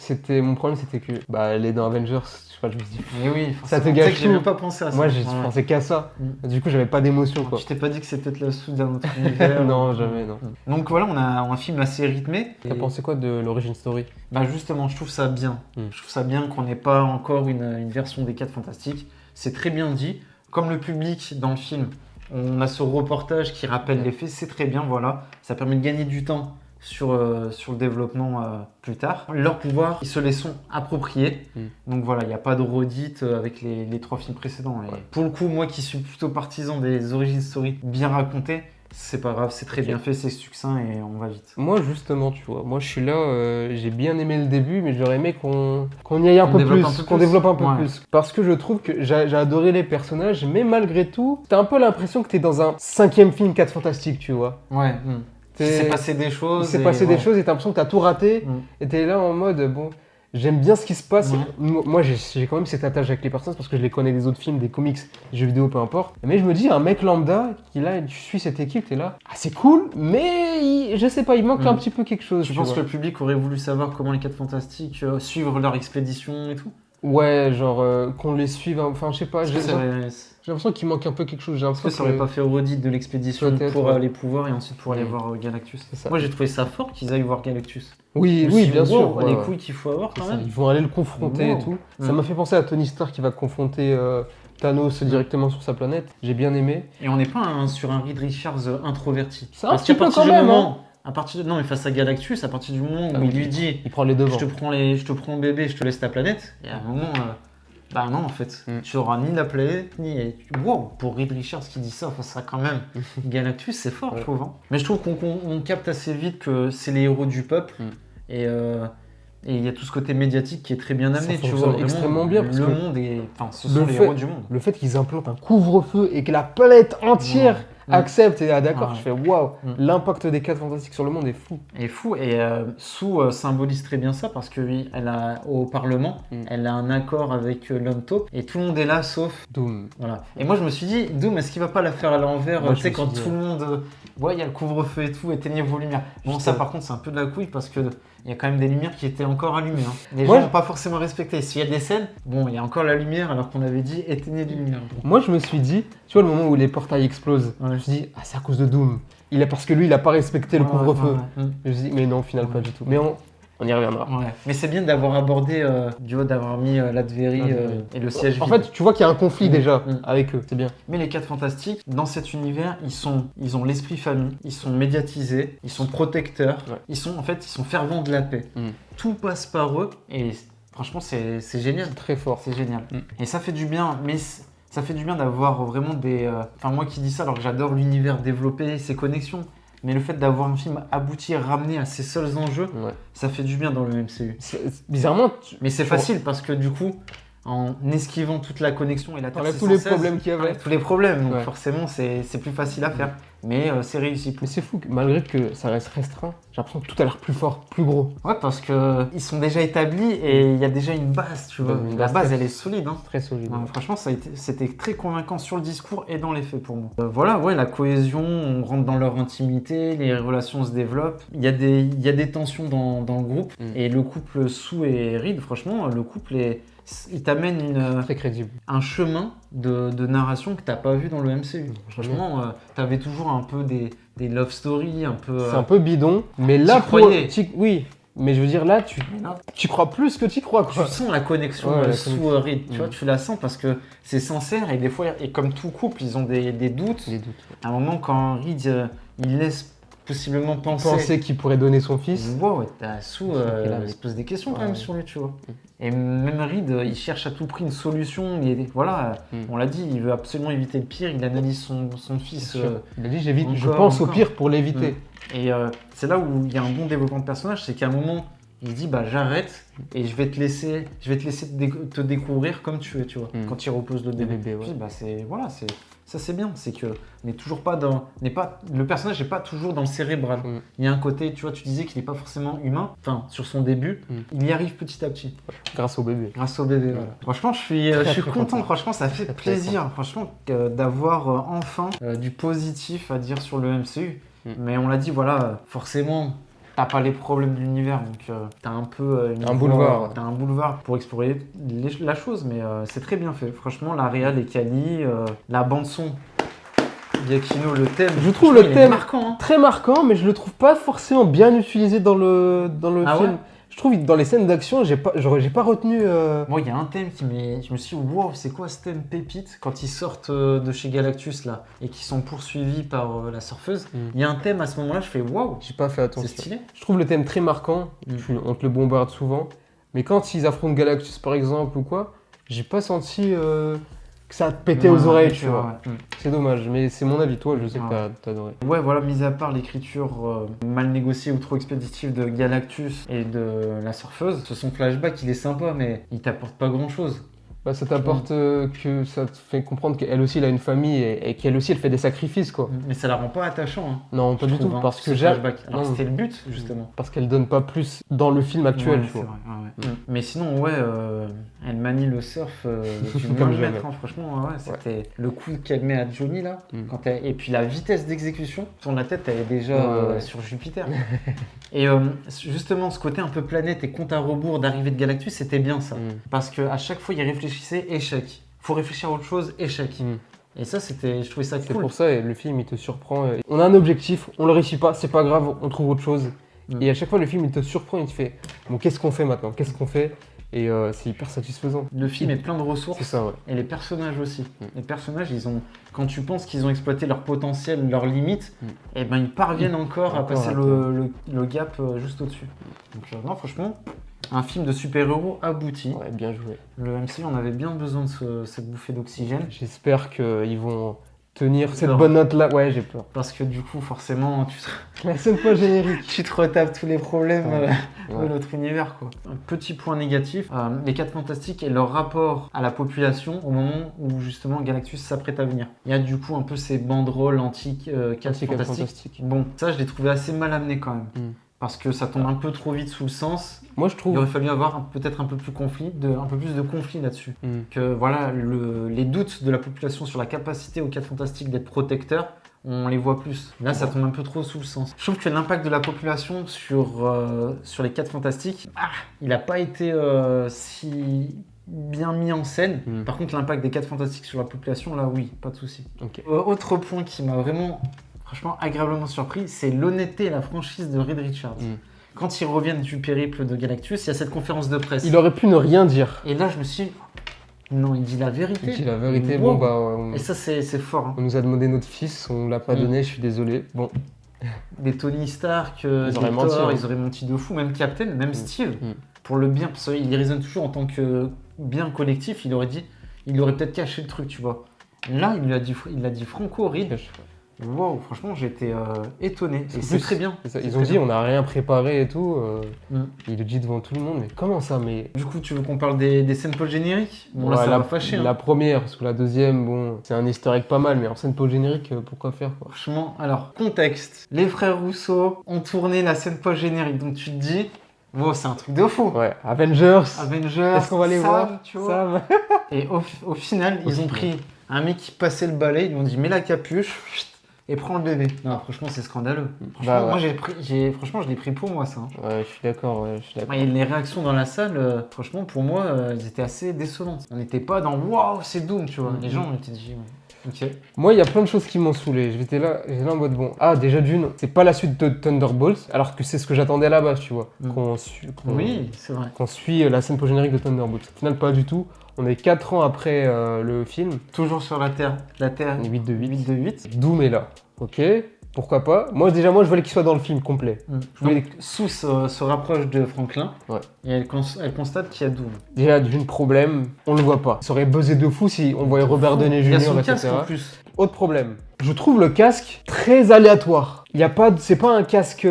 mon problème, c'était que elle est dans Avengers. Je sais pas, je me suis dit. Mais oui, Ça te forcément. Tu sais gâche que j'ai tout. même pas pensé à ça. Moi, Ouais. je pensais qu'à ça. Du coup, j'avais pas d'émotion, quoi. Je t'ai pas dit que c'était peut-être la soude d'un autre univers. Non, jamais, non. Donc voilà, on a un film assez rythmé. T'as pensé quoi de l'origin story? Bah justement, je trouve ça bien. Je trouve ça bien qu'on n'ait pas encore une version des 4 Fantastiques. C'est très bien dit. Comme le public dans le film, on a ce reportage qui rappelle les faits, c'est très bien, voilà. Ça permet de gagner du temps sur le développement plus tard. Leur pouvoir, ils se les sont appropriés. Donc voilà, il n'y a pas de redite avec les 3 films précédents. Et pour le coup, moi qui suis plutôt partisan des origin story bien racontées, c'est pas grave, c'est très bien fait, c'est succinct et on va vite. Moi, justement, tu vois, moi je suis là, j'ai bien aimé le début, mais j'aurais aimé qu'on y aille un Qu'on peu développe plus, un peu qu'on plus. développe un peu Ouais. plus. Parce que je trouve que j'ai adoré les personnages, mais malgré tout, t'as un peu l'impression que t'es dans un 5e film 4 Fantastiques, tu vois. Ouais. Il T'es- s'est passé des choses. Il s'est passé des choses et t'as l'impression que t'as tout raté, Mm. et t'es là en mode, bon, j'aime bien ce qui se passe. Ouais. Moi, j'ai quand même cette attache avec les personnages parce que je les connais des autres films, des comics, des jeux vidéo, peu importe. Mais je me dis, un mec lambda, qui là, tu suis cette équipe, t'es là, ah c'est cool, mais je sais pas, il manque Mm. un petit peu quelque chose. Tu tu penses que vois. le public aurait voulu savoir comment les 4 Fantastiques suivre leur expédition et tout? Ouais, genre qu'on les suive, enfin je sais pas, j'ai l'impression qu'il manque un peu quelque chose. J'ai Est-ce que l'impression ça aurait pas fait redite de l'expédition Peut-être, pour ouais. les pouvoirs et ensuite pour aller voir Galactus? C'est ça. Moi j'ai trouvé ça fort qu'ils aillent voir Galactus. Oui, Je me oui, suis bien dit, sûr. wow, ouais, les ouais. couilles qu'il faut avoir C'est quand ça, même. ils vont aller le confronter Wow. et tout. Mm. Ça m'a fait penser à Tony Stark qui va confronter Thanos directement sur sa planète. J'ai bien aimé. Et on n'est pas sur un Reed Richards introverti. C'est un Parce petit qu'à peu partir quand du même, moment, non mais face à Galactus, à partir du moment Ah où oui, il lui dit Il prend les devants. je te prends le bébé, je te laisse ta planète, il y a un moment, bah non en fait, Mm. tu auras ni la planète, ni... Wow, pour Reed Richards qui dit ça face à quand même Galactus, c'est fort Ouais. je trouve. Hein. Mais je trouve qu'on capte assez vite que c'est les héros du peuple, Mm. et il y a tout ce côté médiatique qui est très bien amené, Ça tu vois, fonctionne vraiment, extrêmement bien, parce le que monde est... Enfin, ce le sont les fait- héros du monde. Le fait qu'ils implantent un couvre-feu et que la planète entière accepte et d'accord, Ouais. je fais waouh, Mm. l'impact des 4 Fantastiques sur le monde est fou. Et fou. Et Sue symbolise très bien ça parce que oui, elle a au Parlement, elle a un accord avec l'homme taupe et tout le monde est là sauf. Doom. Voilà. Et moi je me suis dit, Doom, est-ce qu'il va pas la faire à l'envers? Moi, Tu je sais, me quand suis dit, tout le monde. Ouais, il y a le couvre-feu et tout, éteignez vos lumières. Bon, Juste ça avant. par contre, c'est un peu de la couille parce que il y a quand même des lumières qui étaient encore allumées. Hein. Les Moi, gens n'ont pas forcément respecté. S'il y a des scènes, bon, il y a encore la lumière alors qu'on avait dit éteignez les lumières. Moi, je me suis dit, tu vois, le moment où les portails explosent, Ouais. je me suis dit, ah, c'est à cause de Doom. Parce que lui, il a pas respecté le Ouais, couvre-feu. ouais, ouais. Je me suis dit, mais non, au final, pas du tout. Mais on y reviendra. Ouais. Mais c'est bien d'avoir abordé, d'avoir mis Latverie Latverie. et le siège En vide. fait, tu vois qu'il y a un conflit déjà Mm. avec eux, c'est bien. Mais les 4 Fantastiques, dans cet univers, ils ont l'esprit famille, ils sont médiatisés, ils sont protecteurs, Ouais. ils sont fervents de la paix. Mm. Tout passe par eux et franchement, c'est génial. Très fort. C'est génial. Mm. Et ça fait du bien, mais ça fait du bien d'avoir vraiment des. Enfin, moi qui dis ça, alors que j'adore l'univers développé, ses connexions, mais le fait d'avoir un film abouti, ramené à ses seuls enjeux, Ouais. ça fait du bien dans le MCU. Bizarrement, Mais c'est facile parce que du coup, en esquivant toute la connexion et la t'enlèves Terre tous les 616, problèmes qu'il y avait. t'enlèves tous les problèmes, donc Ouais. forcément c'est plus facile à faire. Mais c'est réussi. Mais c'est fou, que malgré que ça reste restreint, j'ai l'impression que tout a l'air plus fort, plus gros. Ouais, parce que ils sont déjà établis et il y a déjà une base, tu vois. Une La base base, très- elle est solide. Hein. Très solide. Ouais, franchement, c'était très convaincant sur le discours et dans les faits pour moi. Voilà, ouais, la cohésion, on rentre dans leur intimité, les relations se développent. Il y a des tensions dans le groupe. Et le couple Sue et Reed, franchement, le couple il t'amène Très crédible. un chemin de narration que t'as pas vu dans le MCU. Franchement, t'avais toujours un peu des love stories, un peu. C'est un peu bidon, mais là, croyais. oui. Mais je veux dire, là, Non, tu crois plus que tu crois, tu quoi. sens la connexion Ouais, la Sue connexion. Reed, tu vois, tu la sens parce que c'est sincère et des fois, et comme tout couple, ils ont des doutes. Des doutes. À un moment, quand Reed, il laisse possiblement Penser qu'il pourrait donner son fils. Wow, t'as Sue, il se pose des questions quand Ouais. même sur lui, tu vois. Et même Reed, il cherche à tout prix une solution. Et voilà, on l'a dit, il veut absolument éviter le pire. Il analyse son fils. Il a dit, j'évite, je encore, pense au encore. pire pour l'éviter. Et c'est là où il y a un bon développement de personnage, c'est qu'à un moment, il dit bah j'arrête et je vais te laisser te découvrir comme tu es, tu vois. Quand il repose le bébé. bébé, ouais. Je dis, bah ça c'est bien, c'est que on n'est toujours pas le personnage n'est pas toujours dans le cérébral. Il y a un côté, tu vois, tu disais qu'il n'est pas forcément humain. Enfin, sur son début, il y arrive petit à petit. Grâce au bébé. Grâce au bébé. Voilà. Franchement, je suis très content. content. Franchement, ça fait Très, très plaisir. Franchement, d'avoir enfin du positif à dire sur le MCU. Mais on l'a dit, voilà, forcément, t'as pas les problèmes de l'univers, donc t'as un peu Un boulevard. T'as un boulevard pour explorer la chose, mais c'est très bien fait. Franchement, la réal est quali, la bande son. Giacchino, le thème. Je trouve franchement, le il est thème marquant. Hein. très marquant, mais je le trouve pas forcément bien utilisé dans le Ah film. ouais. Je trouve que dans les scènes d'action, j'ai pas retenu. Moi, il y a un thème je me suis dit, wow, c'est quoi ce thème pépite quand ils sortent de chez Galactus là et qu'ils sont poursuivis par la surfeuse. Il y a un thème à ce moment-là, je fais waouh, J'ai pas fait c'est attention. stylé. Je trouve le thème très marquant. On te le bombarde souvent. Mais quand ils affrontent Galactus par exemple ou quoi, j'ai pas senti que ça te pétait aux oreilles, tu vois. Ouais. C'est dommage, mais c'est mon avis. Toi, je sais Ouais. que t'as adoré. Ouais, voilà, mis à part l'écriture mal négociée ou trop expéditive de Galactus et de la surfeuse, son flashback il est sympa, mais il t'apporte pas grand chose. Bah, ça t'apporte que ça te fait comprendre qu'elle aussi elle a une famille et qu'elle aussi elle fait des sacrifices, quoi. Mais ça la rend pas attachant. Hein, Non, pas je du tout, trouve, hein, parce que ce flashback. Alors non. c'était le but, justement. Parce qu'elle donne pas plus dans le film actuel, Ouais, tu c'est vois. vrai, ouais. Mais sinon, ouais, elle manie le surf du Comme moins le jamais. maître, hein, franchement, ouais, c'était le coup qu'elle met à Johnny là. Et puis la vitesse d'exécution, tourne la tête, elle est déjà Ouais. sur Jupiter. Et justement, ce côté un peu planète et compte à rebours d'arrivée de Galactus, c'était bien ça. Parce qu'à chaque fois, il réfléchissait échec. Faut réfléchir à autre chose, échec. Et ça, je trouvais ça C'est cool. pour ça, et le film il te surprend. On a un objectif, on le réussit pas, c'est pas grave, on trouve autre chose. Et à chaque fois, le film il te surprend, il te fait bon, qu'est-ce qu'on fait maintenant? Qu'est-ce qu'on fait? Et c'est hyper satisfaisant. Le film est plein de ressources. C'est ça, ouais. Et les personnages aussi. Les personnages, quand tu penses qu'ils ont exploité leur potentiel, leurs limites, et ben ils parviennent encore à passer le gap juste au-dessus. Donc non, franchement, un film de super-héros abouti. Ouais, bien joué. Le MCU, on avait bien besoin de cette bouffée d'oxygène. J'espère qu'ils vont tenir cette Non. bonne note-là. Ouais, j'ai peur. Parce que du coup, forcément, La scène post-générique. tu te retapes tous les problèmes Ouais. de Ouais. notre univers, quoi. Un petit point négatif, les 4 Fantastiques et leur rapport à la population au moment où justement Galactus s'apprête à venir. Il y a du coup un peu ces banderolles antiques 4 Anti-quatre Fantastiques. fantastiques. Bon, ça je l'ai trouvé assez mal amené quand même. Mm. Parce que ça tombe un peu trop vite sous le sens. Moi, je Il trouve. aurait fallu avoir peut-être un peu plus de conflit là-dessus. Mm. Que voilà, les doutes de la population sur la capacité aux 4 Fantastiques d'être protecteurs, on les voit plus. Là, ça tombe un peu trop sous le sens. Je trouve que l'impact de la population sur les 4 Fantastiques, il n'a pas été si bien mis en scène. Mm. Par contre, l'impact des 4 Fantastiques sur la population, là, oui, pas de souci. Ok. Autre point qui m'a vraiment, franchement, agréablement surpris, c'est l'honnêteté et la franchise de Reed Richards. Mm. Quand ils reviennent du périple de Galactus, il y a cette conférence de presse. Il aurait pu ne rien dire. Et là, je me suis dit, non, il dit la vérité. Il dit la vérité. Wow. Bon, bah, on, Et ça, c'est fort. Hein. on nous a demandé notre fils, on l'a pas Mm. donné, je suis désolé. Bon, Des Tony Stark, Ils des auraient Thor, menti, hein. ils auraient menti de fou. Même Captain, même Steve. Mm. Pour le bien, parce qu'il raisonne toujours en tant que bien collectif, il aurait peut-être caché le truc, tu vois. Là, il l'a dit franco, Reed. Wow, franchement, j'étais étonné. Et c'est plus, très bien. c'est ça, C'est ils ont très dit, bien. on n'a rien préparé et tout. Mm. Il le dit devant tout le monde, mais comment ça? Mais Du coup, tu veux qu'on parle des scènes post-génériques? Bon, là, ouais, ça la, va fâcher. la Hein. première, parce que la deuxième, bon, c'est un easter egg pas mal, mais en scène post-générique, pourquoi faire quoi? Franchement, alors, contexte. Les frères Rousseau ont tourné la scène post-générique. Donc, tu te dis, wow, c'est un truc de fou. Ouais, Avengers. Avengers, Est-ce qu'on va les Sam, voir? tu vois. Sam. Et au final, ils ont pris un mec qui passait le balai, ils lui ont dit, mets la capuche chut, et prends le bébé. Non, franchement, c'est scandaleux. Franchement, Bah ouais. moi, franchement, je l'ai pris pour moi, ça. Hein. Ouais, je suis d'accord, ouais, je suis d'accord. Et les réactions dans la salle, franchement, pour moi, elles étaient assez décevantes. On n'était pas dans waouh, c'est Doom, tu vois. Les gens, on était dit, ouais. Ok. Moi, il y a plein de choses qui m'ont saoulé. J'étais là en mode bon. Ah, déjà d'une, c'est pas la suite de Thunderbolts, alors que c'est ce que j'attendais à la base, tu vois. Mm. Oui, c'est vrai. Qu'on suit la scène post-générique de Thunderbolts. Au final, pas du tout. On est 4 ans après le film. Toujours sur la Terre. La Terre 8 de 8. 8 de 8. Doom est là. Ok, pourquoi pas. Moi, je voulais qu'il soit dans le film complet. Je voulais- Donc, Sue se rapproche de Franklin Ouais. et elle constate qu'il y a Doom. Déjà, d'une problème, on le voit pas. Ça aurait buzzé de fou si on voyait Robert Downey Il y a Jr., son etc. casque en plus. Autre problème. Je trouve le casque très aléatoire. Il y a pas, c'est pas un casque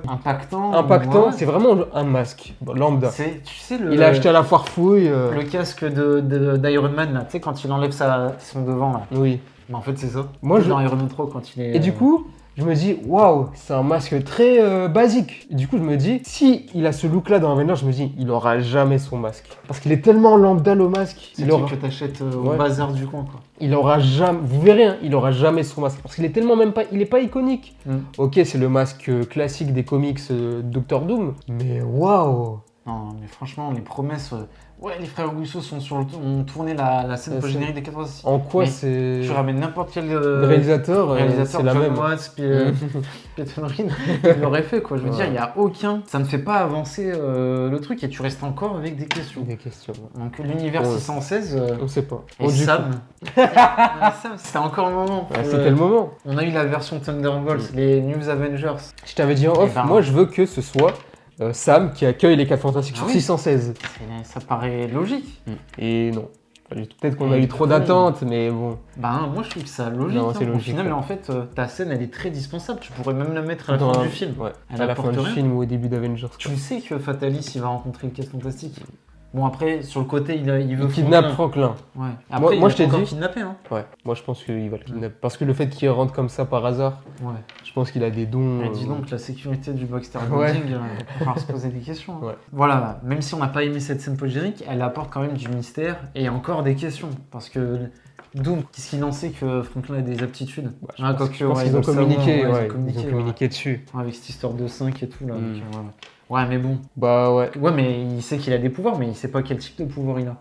impactant, ouais. c'est vraiment un masque lambda. Tu sais, le, Il a acheté à la foire fouille. le casque d'Iron Man, là, tu sais, quand il enlève son devant, là. Oui. Mais en fait, c'est ça. Moi, C'est je- dans Iron Man 3 quand il est. Et du coup, je me dis, waouh, c'est un masque très basique. Et du coup, je me dis, si il a ce look-là dans Avengers, je me dis, il aura jamais son masque. Parce qu'il est tellement lambda le masque. c'est Il le aura, truc que t'achètes au Ouais. bazar du coin, quoi. il aura jamais, vous verrez, hein, il aura jamais son masque. Parce qu'il est tellement même pas, il est pas iconique. Mm. Ok, c'est le masque classique des comics Doctor Doom. Mais waouh. Non, mais franchement, les promesses. Ouais, les frères Rousseau ont tourné la scène La post-générique des 80. En quoi Mais c'est. Tu ramènes n'importe quel Réalisateur, c'est la John même. Watts, puis Peyton Reed, il l'aurait fait, quoi. Je veux Ouais. dire, il n'y a aucun. Ça ne fait pas avancer le truc et tu restes encore avec des questions. Des questions. Donc, l'univers Ouais. 616. On sait pas. Et Bon, du Sam. Non, mais Sam, c'était encore le moment. coup, ouais, c'était le moment. On a eu la version Thunderbolts, les New Avengers. Je t'avais dit en off, Eh ben, moi je veux que ce soit Sam qui accueille les 4 Fantastiques Ah sur oui. 616. Ça paraît logique. Et non. Pas du tout. Peut-être qu'on a Et eu trop du coup, d'attentes, mais bon. Ben, moi je trouve que ça logique. Non, c'est Au logique, final, ouais. en fait, ta scène elle est très dispensable. Tu pourrais même la mettre à la Dans fin un- du film. Ouais. Elle À la fin apporte du rien. film ou au début d'Avengers. Tu le sais que Fatalis il va rencontrer le 4 fantastique. Bon, après, sur le côté, il veut Il kidnappe Franklin. Franklin. Ouais. Après, moi, il je t'ai est encore dit- kidnappé. Hein. Ouais. Moi je pense qu'il va le kidnapper. Parce que le fait qu'il rentre comme ça par hasard, Ouais. je pense qu'il a des dons. Mais dis donc, la sécurité du Baxter Ouais. Building, il va falloir se poser des questions. hein. Ouais. Voilà, même si on n'a pas aimé cette scène post-générique, elle apporte quand même du mystère et encore des questions. Parce que Doom, qu'est-ce qu'il en sait que Franklin a des aptitudes Bah, je Ah, pense, quoique, je pense ouais, qu'ils ils ont doivent communiqué. savoir, ouais, Ouais, ils ont communiqué, ils ont communiqué dessus. Ouais, avec cette histoire de 5 et tout là. Mm. donc, ouais, mais bon. Bah ouais. Ouais, mais il sait qu'il a des pouvoirs, mais il sait pas quel type de pouvoir il a.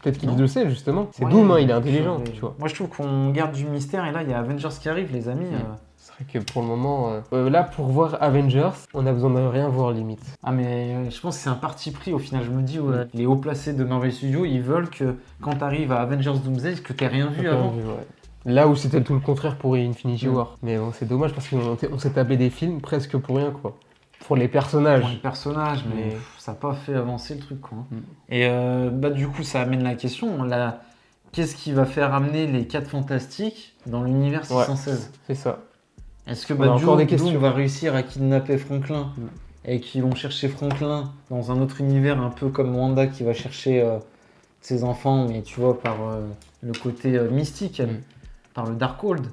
Peut-être qu'il Non. le sait justement. C'est Ouais, Doom, hein, il est intelligent, mais- tu vois. Moi, je trouve qu'on garde du mystère et là, il y a Avengers qui arrive, les amis. C'est vrai que pour le moment, là pour voir Avengers, on a besoin de rien voir limite. Ah, mais je pense que c'est un parti pris au final. Je me dis, ouais, les hauts placés de Marvel Studios, ils veulent que quand tu arrives à Avengers Doomsday, que tu rien vu avant. Ouais. Là où c'était tout le contraire pour Infinity Mm. War. Mais bon, c'est dommage parce qu'on s'est tapé des films presque pour rien, quoi. Pour les personnages. Pour les personnages, mais Mais- ça n'a pas fait avancer le truc. Quoi. Mm. Et bah, du coup, ça amène la question. qu'est-ce qui va faire amener les 4 Fantastiques dans l'univers 616 ? C'est ça. Est-ce que On a encore des questions. Doom va réussir à kidnapper Franklin et qu'ils vont chercher Franklin dans un autre univers, un peu comme Wanda qui va chercher ses enfants, mais tu vois, par le côté mystique, par le Darkhold.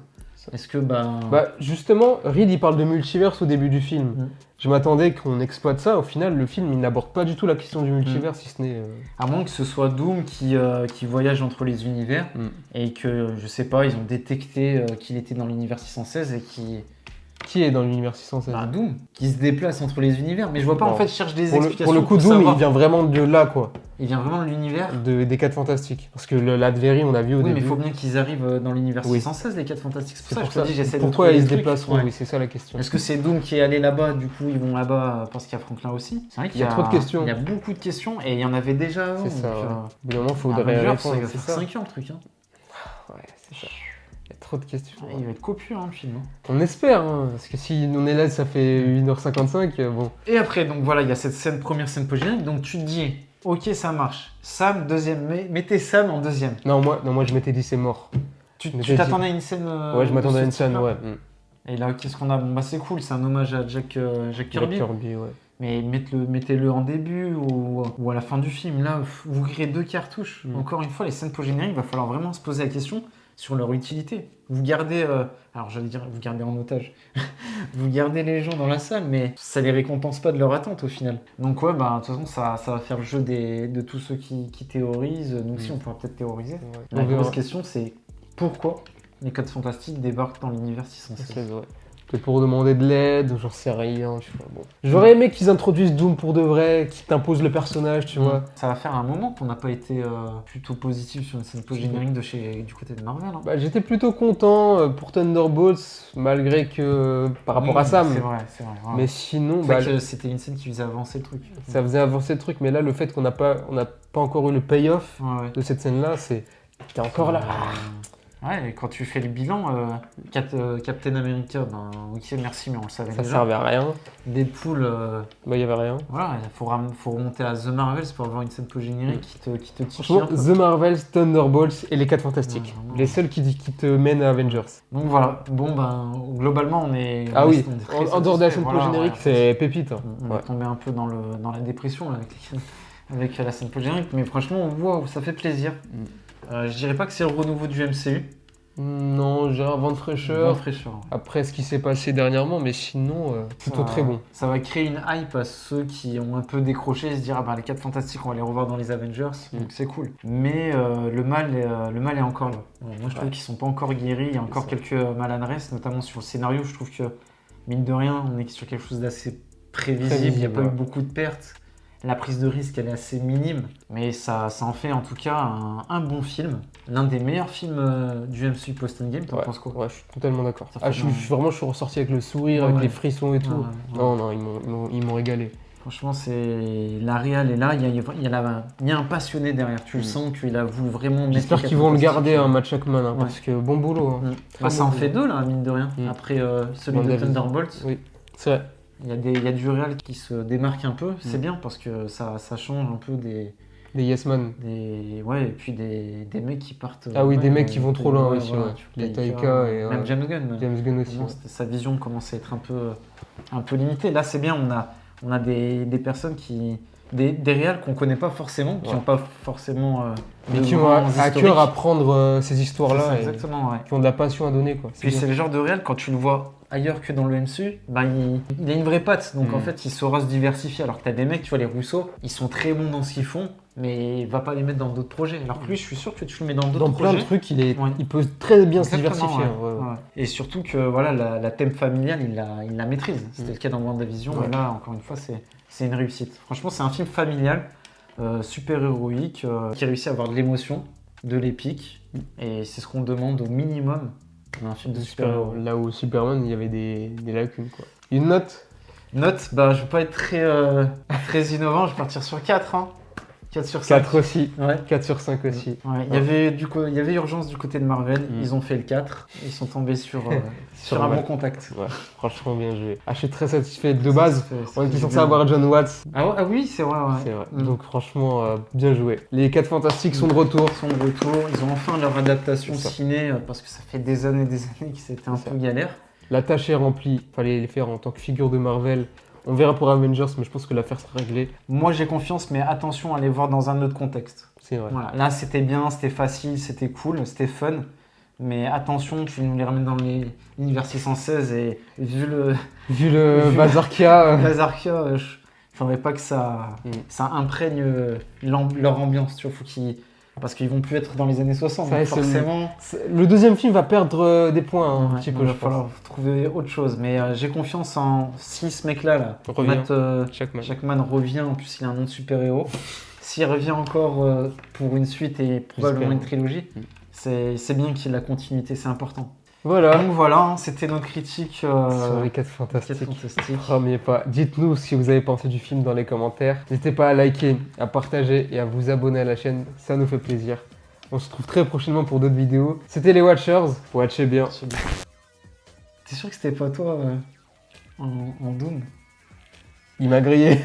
Est-ce que justement, Reed il parle de multiverse au début du film. Je m'attendais qu'on exploite ça. Au final, le film il n'aborde pas du tout la question du multiverse, si ce n'est. À moins que ce soit Doom qui voyage entre les univers et que, je sais pas, ils ont détecté qu'il était dans l'univers 616 et Qui est dans l'univers 616 ? Doom, qui se déplace entre les univers. Mais je vois pas, en fait, je cherche des explications. Pour le coup, Doom, il vient vraiment de là, quoi. Il vient vraiment de l'univers des 4 Fantastiques. Parce que l'Adverie, on a vu au début. Oui, mais il faut bien qu'ils arrivent dans l'univers 616, les 4 Fantastiques. C'est pour ça que je te dis, j'essaie de Pourquoi trouver ils des se trucs. déplaceront ? Oui, c'est ça la question. Est-ce que c'est Doom qui est allé là-bas, du coup ils vont là-bas parce qu'il y a Franklin aussi ? C'est vrai qu'il y a trop de questions. Il y a beaucoup de questions et il y en avait déjà avant. C'est ça, donc, ouais. Au bout d'un moment, il faudrait répondre. Ça va c'est faire ça. 5 ans le truc. Ouais, c'est ça. Il y a trop de questions. Il va être copieux, le film. On espère, parce que si on est là, ça fait 1h55, bon. Et après, donc voilà, il y a cette première scène post-générique, donc tu te dis, ok, ça marche. Sam, deuxième, mettez Sam en deuxième. Non, moi je m'étais dit c'est mort. Tu t'attendais à une scène Ouais, je m'attendais à une scène, ouais. Et là, qu'est-ce qu'on a ? Bon, c'est cool, c'est un hommage à Jack Kirby. Ouais. Mais mettez-le en début ou à la fin du film. Là, vous créez 2 cartouches. Encore une fois, les scènes post-génériques, il va falloir vraiment se poser la question sur leur utilité. Vous gardez, alors j'allais dire, vous gardez en otage. Vous gardez les gens dans la salle, mais ça les récompense pas de leur attente au final. Donc ouais, de toute façon, ça va faire le jeu de tous ceux qui théorisent. Nous aussi, on pourra peut-être théoriser. La grosse question, c'est pourquoi les 4 Fantastiques débarquent dans l'univers 616 ? Peut-être pour demander de l'aide, j'en sais rien, tu vois. Bon. J'aurais aimé qu'ils introduisent Doom pour de vrai, qu'ils t'imposent le personnage, tu vois. Ça va faire un moment qu'on n'a pas été plutôt positif sur une scène post-générique du côté de Marvel. J'étais plutôt content pour Thunderbolts, malgré que par rapport à Sam. C'est vrai. Ouais. Mais sinon, c'était une scène qui faisait avancer le truc. Ça faisait avancer le truc, mais là, le fait qu'on n'a pas encore eu le payoff de cette scène-là, t'es encore là. Ouais, et quand tu fais le bilan, Captain America, ok, merci, mais on le savait déjà. Ça servait à rien. Deadpool, il y avait rien. Voilà, il faut remonter à The Marvels pour avoir une scène post-générique qui te titille. Franchement, The Marvels, Thunderbolts et les 4 Fantastiques. Les seuls qui te mènent à Avengers. Donc voilà, globalement, on est... en dehors de la scène post-générique, c'est pépite. On est tombé un peu dans la dépression là, avec la scène post-générique, mais franchement, wow, ça fait plaisir. Je dirais pas que c'est le renouveau du MCU. Non, j'ai un vent de fraîcheur. Ouais. Après ce qui s'est passé dernièrement, mais sinon, plutôt très bon. Ça va créer une hype à ceux qui ont un peu décroché et se dire les 4 Fantastiques, on va les revoir dans les Avengers, donc c'est cool. Mais le mal est encore là. Moi, je trouve qu'ils sont pas encore guéris. Il y a encore quelques maladresses, notamment sur le scénario. Je trouve que, mine de rien, on est sur quelque chose d'assez prévisible. Il n'y a pas eu beaucoup de pertes. La prise de risque, elle est assez minime, mais ça en fait en tout cas un bon film. L'un des meilleurs films du MCU post-Endgame, t'en penses quoi ? Ouais, je suis totalement d'accord. Je suis ressorti avec le sourire, avec les frissons et tout. Non, ils m'ont régalé. Franchement, la réal est là, il y a un passionné derrière. Tu le sens qu'il a voulu vraiment mettre. J'espère qu'ils vont le garder, Matt Shakman, parce que bon boulot. Ça en fait 2, là, mine de rien, après celui de Thunderbolts. Oui, c'est vrai. Il y a du réal qui se démarque un peu, c'est bien parce que ça change un peu des Yes Man. Et puis des mecs qui partent. Des mecs qui vont trop loin aussi. Les Taika et. Même James Gunn. James Gunn aussi. Sa vision commence à être un peu limitée. Là, c'est bien, on a des personnes qui. Des réals qu'on connaît pas forcément, qui n'ont pas forcément. Mais qui ont à cœur à prendre ces histoires-là. Exactement, qui ont de la passion à donner. Puis c'est le genre de réal, quand tu le vois ailleurs que dans le MCU, il a une vraie patte. Donc en fait, il saura se diversifier. Alors que tu as des mecs, tu vois, les Russo, ils sont très bons dans ce qu'ils font, mais va pas les mettre dans d'autres projets. Alors que lui, je suis sûr que tu le mets dans d'autres projets. Dans plein de trucs, il peut très bien se diversifier. Ouais. Et surtout que voilà, la thème familiale, il la maîtrise. C'était le cas dans WandaVision. Et là, encore une fois, c'est une réussite. Franchement, c'est un film familial, super héroïque, qui réussit à avoir de l'émotion, de l'épique. Et c'est ce qu'on demande au minimum d'un film de super-héros. Là où Superman, il y avait des lacunes, quoi. Une note ? Je vais pas être très innovant, je vais partir sur 4. 4 sur 5. 4 aussi. Ouais. 4 sur 5 aussi. Ouais, il y avait urgence du côté de Marvel, ils ont fait le 4, ils sont tombés sur un bon contact. Ouais, franchement bien joué. Ah, je suis très satisfait de base. On était censé bien. avoir John Watts. Ah oui, c'est vrai. Ouais. C'est vrai. Donc franchement, bien joué. Les 4 Fantastiques sont de retour. Ils sont de retour, ils ont enfin leur adaptation C'est ça. ciné, parce que ça fait des années que c'était un peu galère. La tâche est remplie. Fallait les faire en tant que figure de Marvel. On verra pour Avengers, mais je pense que l'affaire sera réglée. Moi j'ai confiance, mais attention à les voir dans un autre contexte. C'est vrai. Voilà. Là c'était bien, c'était facile, c'était cool, c'était fun. Mais attention, tu nous les ramènes dans l'univers 616 et vu le bazar qu'il y a. Bazarkia, je faudrait pas que ça imprègne leur ambiance. Tu vois, parce qu'ils vont plus être dans les années 60. Ça, Donc c'est forcément, Le deuxième film va perdre des points un ouais, petit il peu, va je pense. falloir trouver autre chose. Mais j'ai confiance en si ce mec-là, Revient. Matt Jackman. revient. En plus, il a un nom de super-héros. S'il revient encore pour une suite et probablement J'espère. une trilogie, c'est bien qu'il ait la continuité, c'est important. Voilà. Donc voilà, hein, c'était notre critique Sur les 4 Fantastiques. fantastiques. Premier pas. Dites-nous ce que vous avez pensé du film dans les commentaires. N'hésitez pas à liker, à partager et à vous abonner à la chaîne. Ça nous fait plaisir. On se retrouve très prochainement pour d'autres vidéos. C'était les Watchers. Watchez bien. T'es sûr que c'était pas toi en Doom? Il m'a grillé.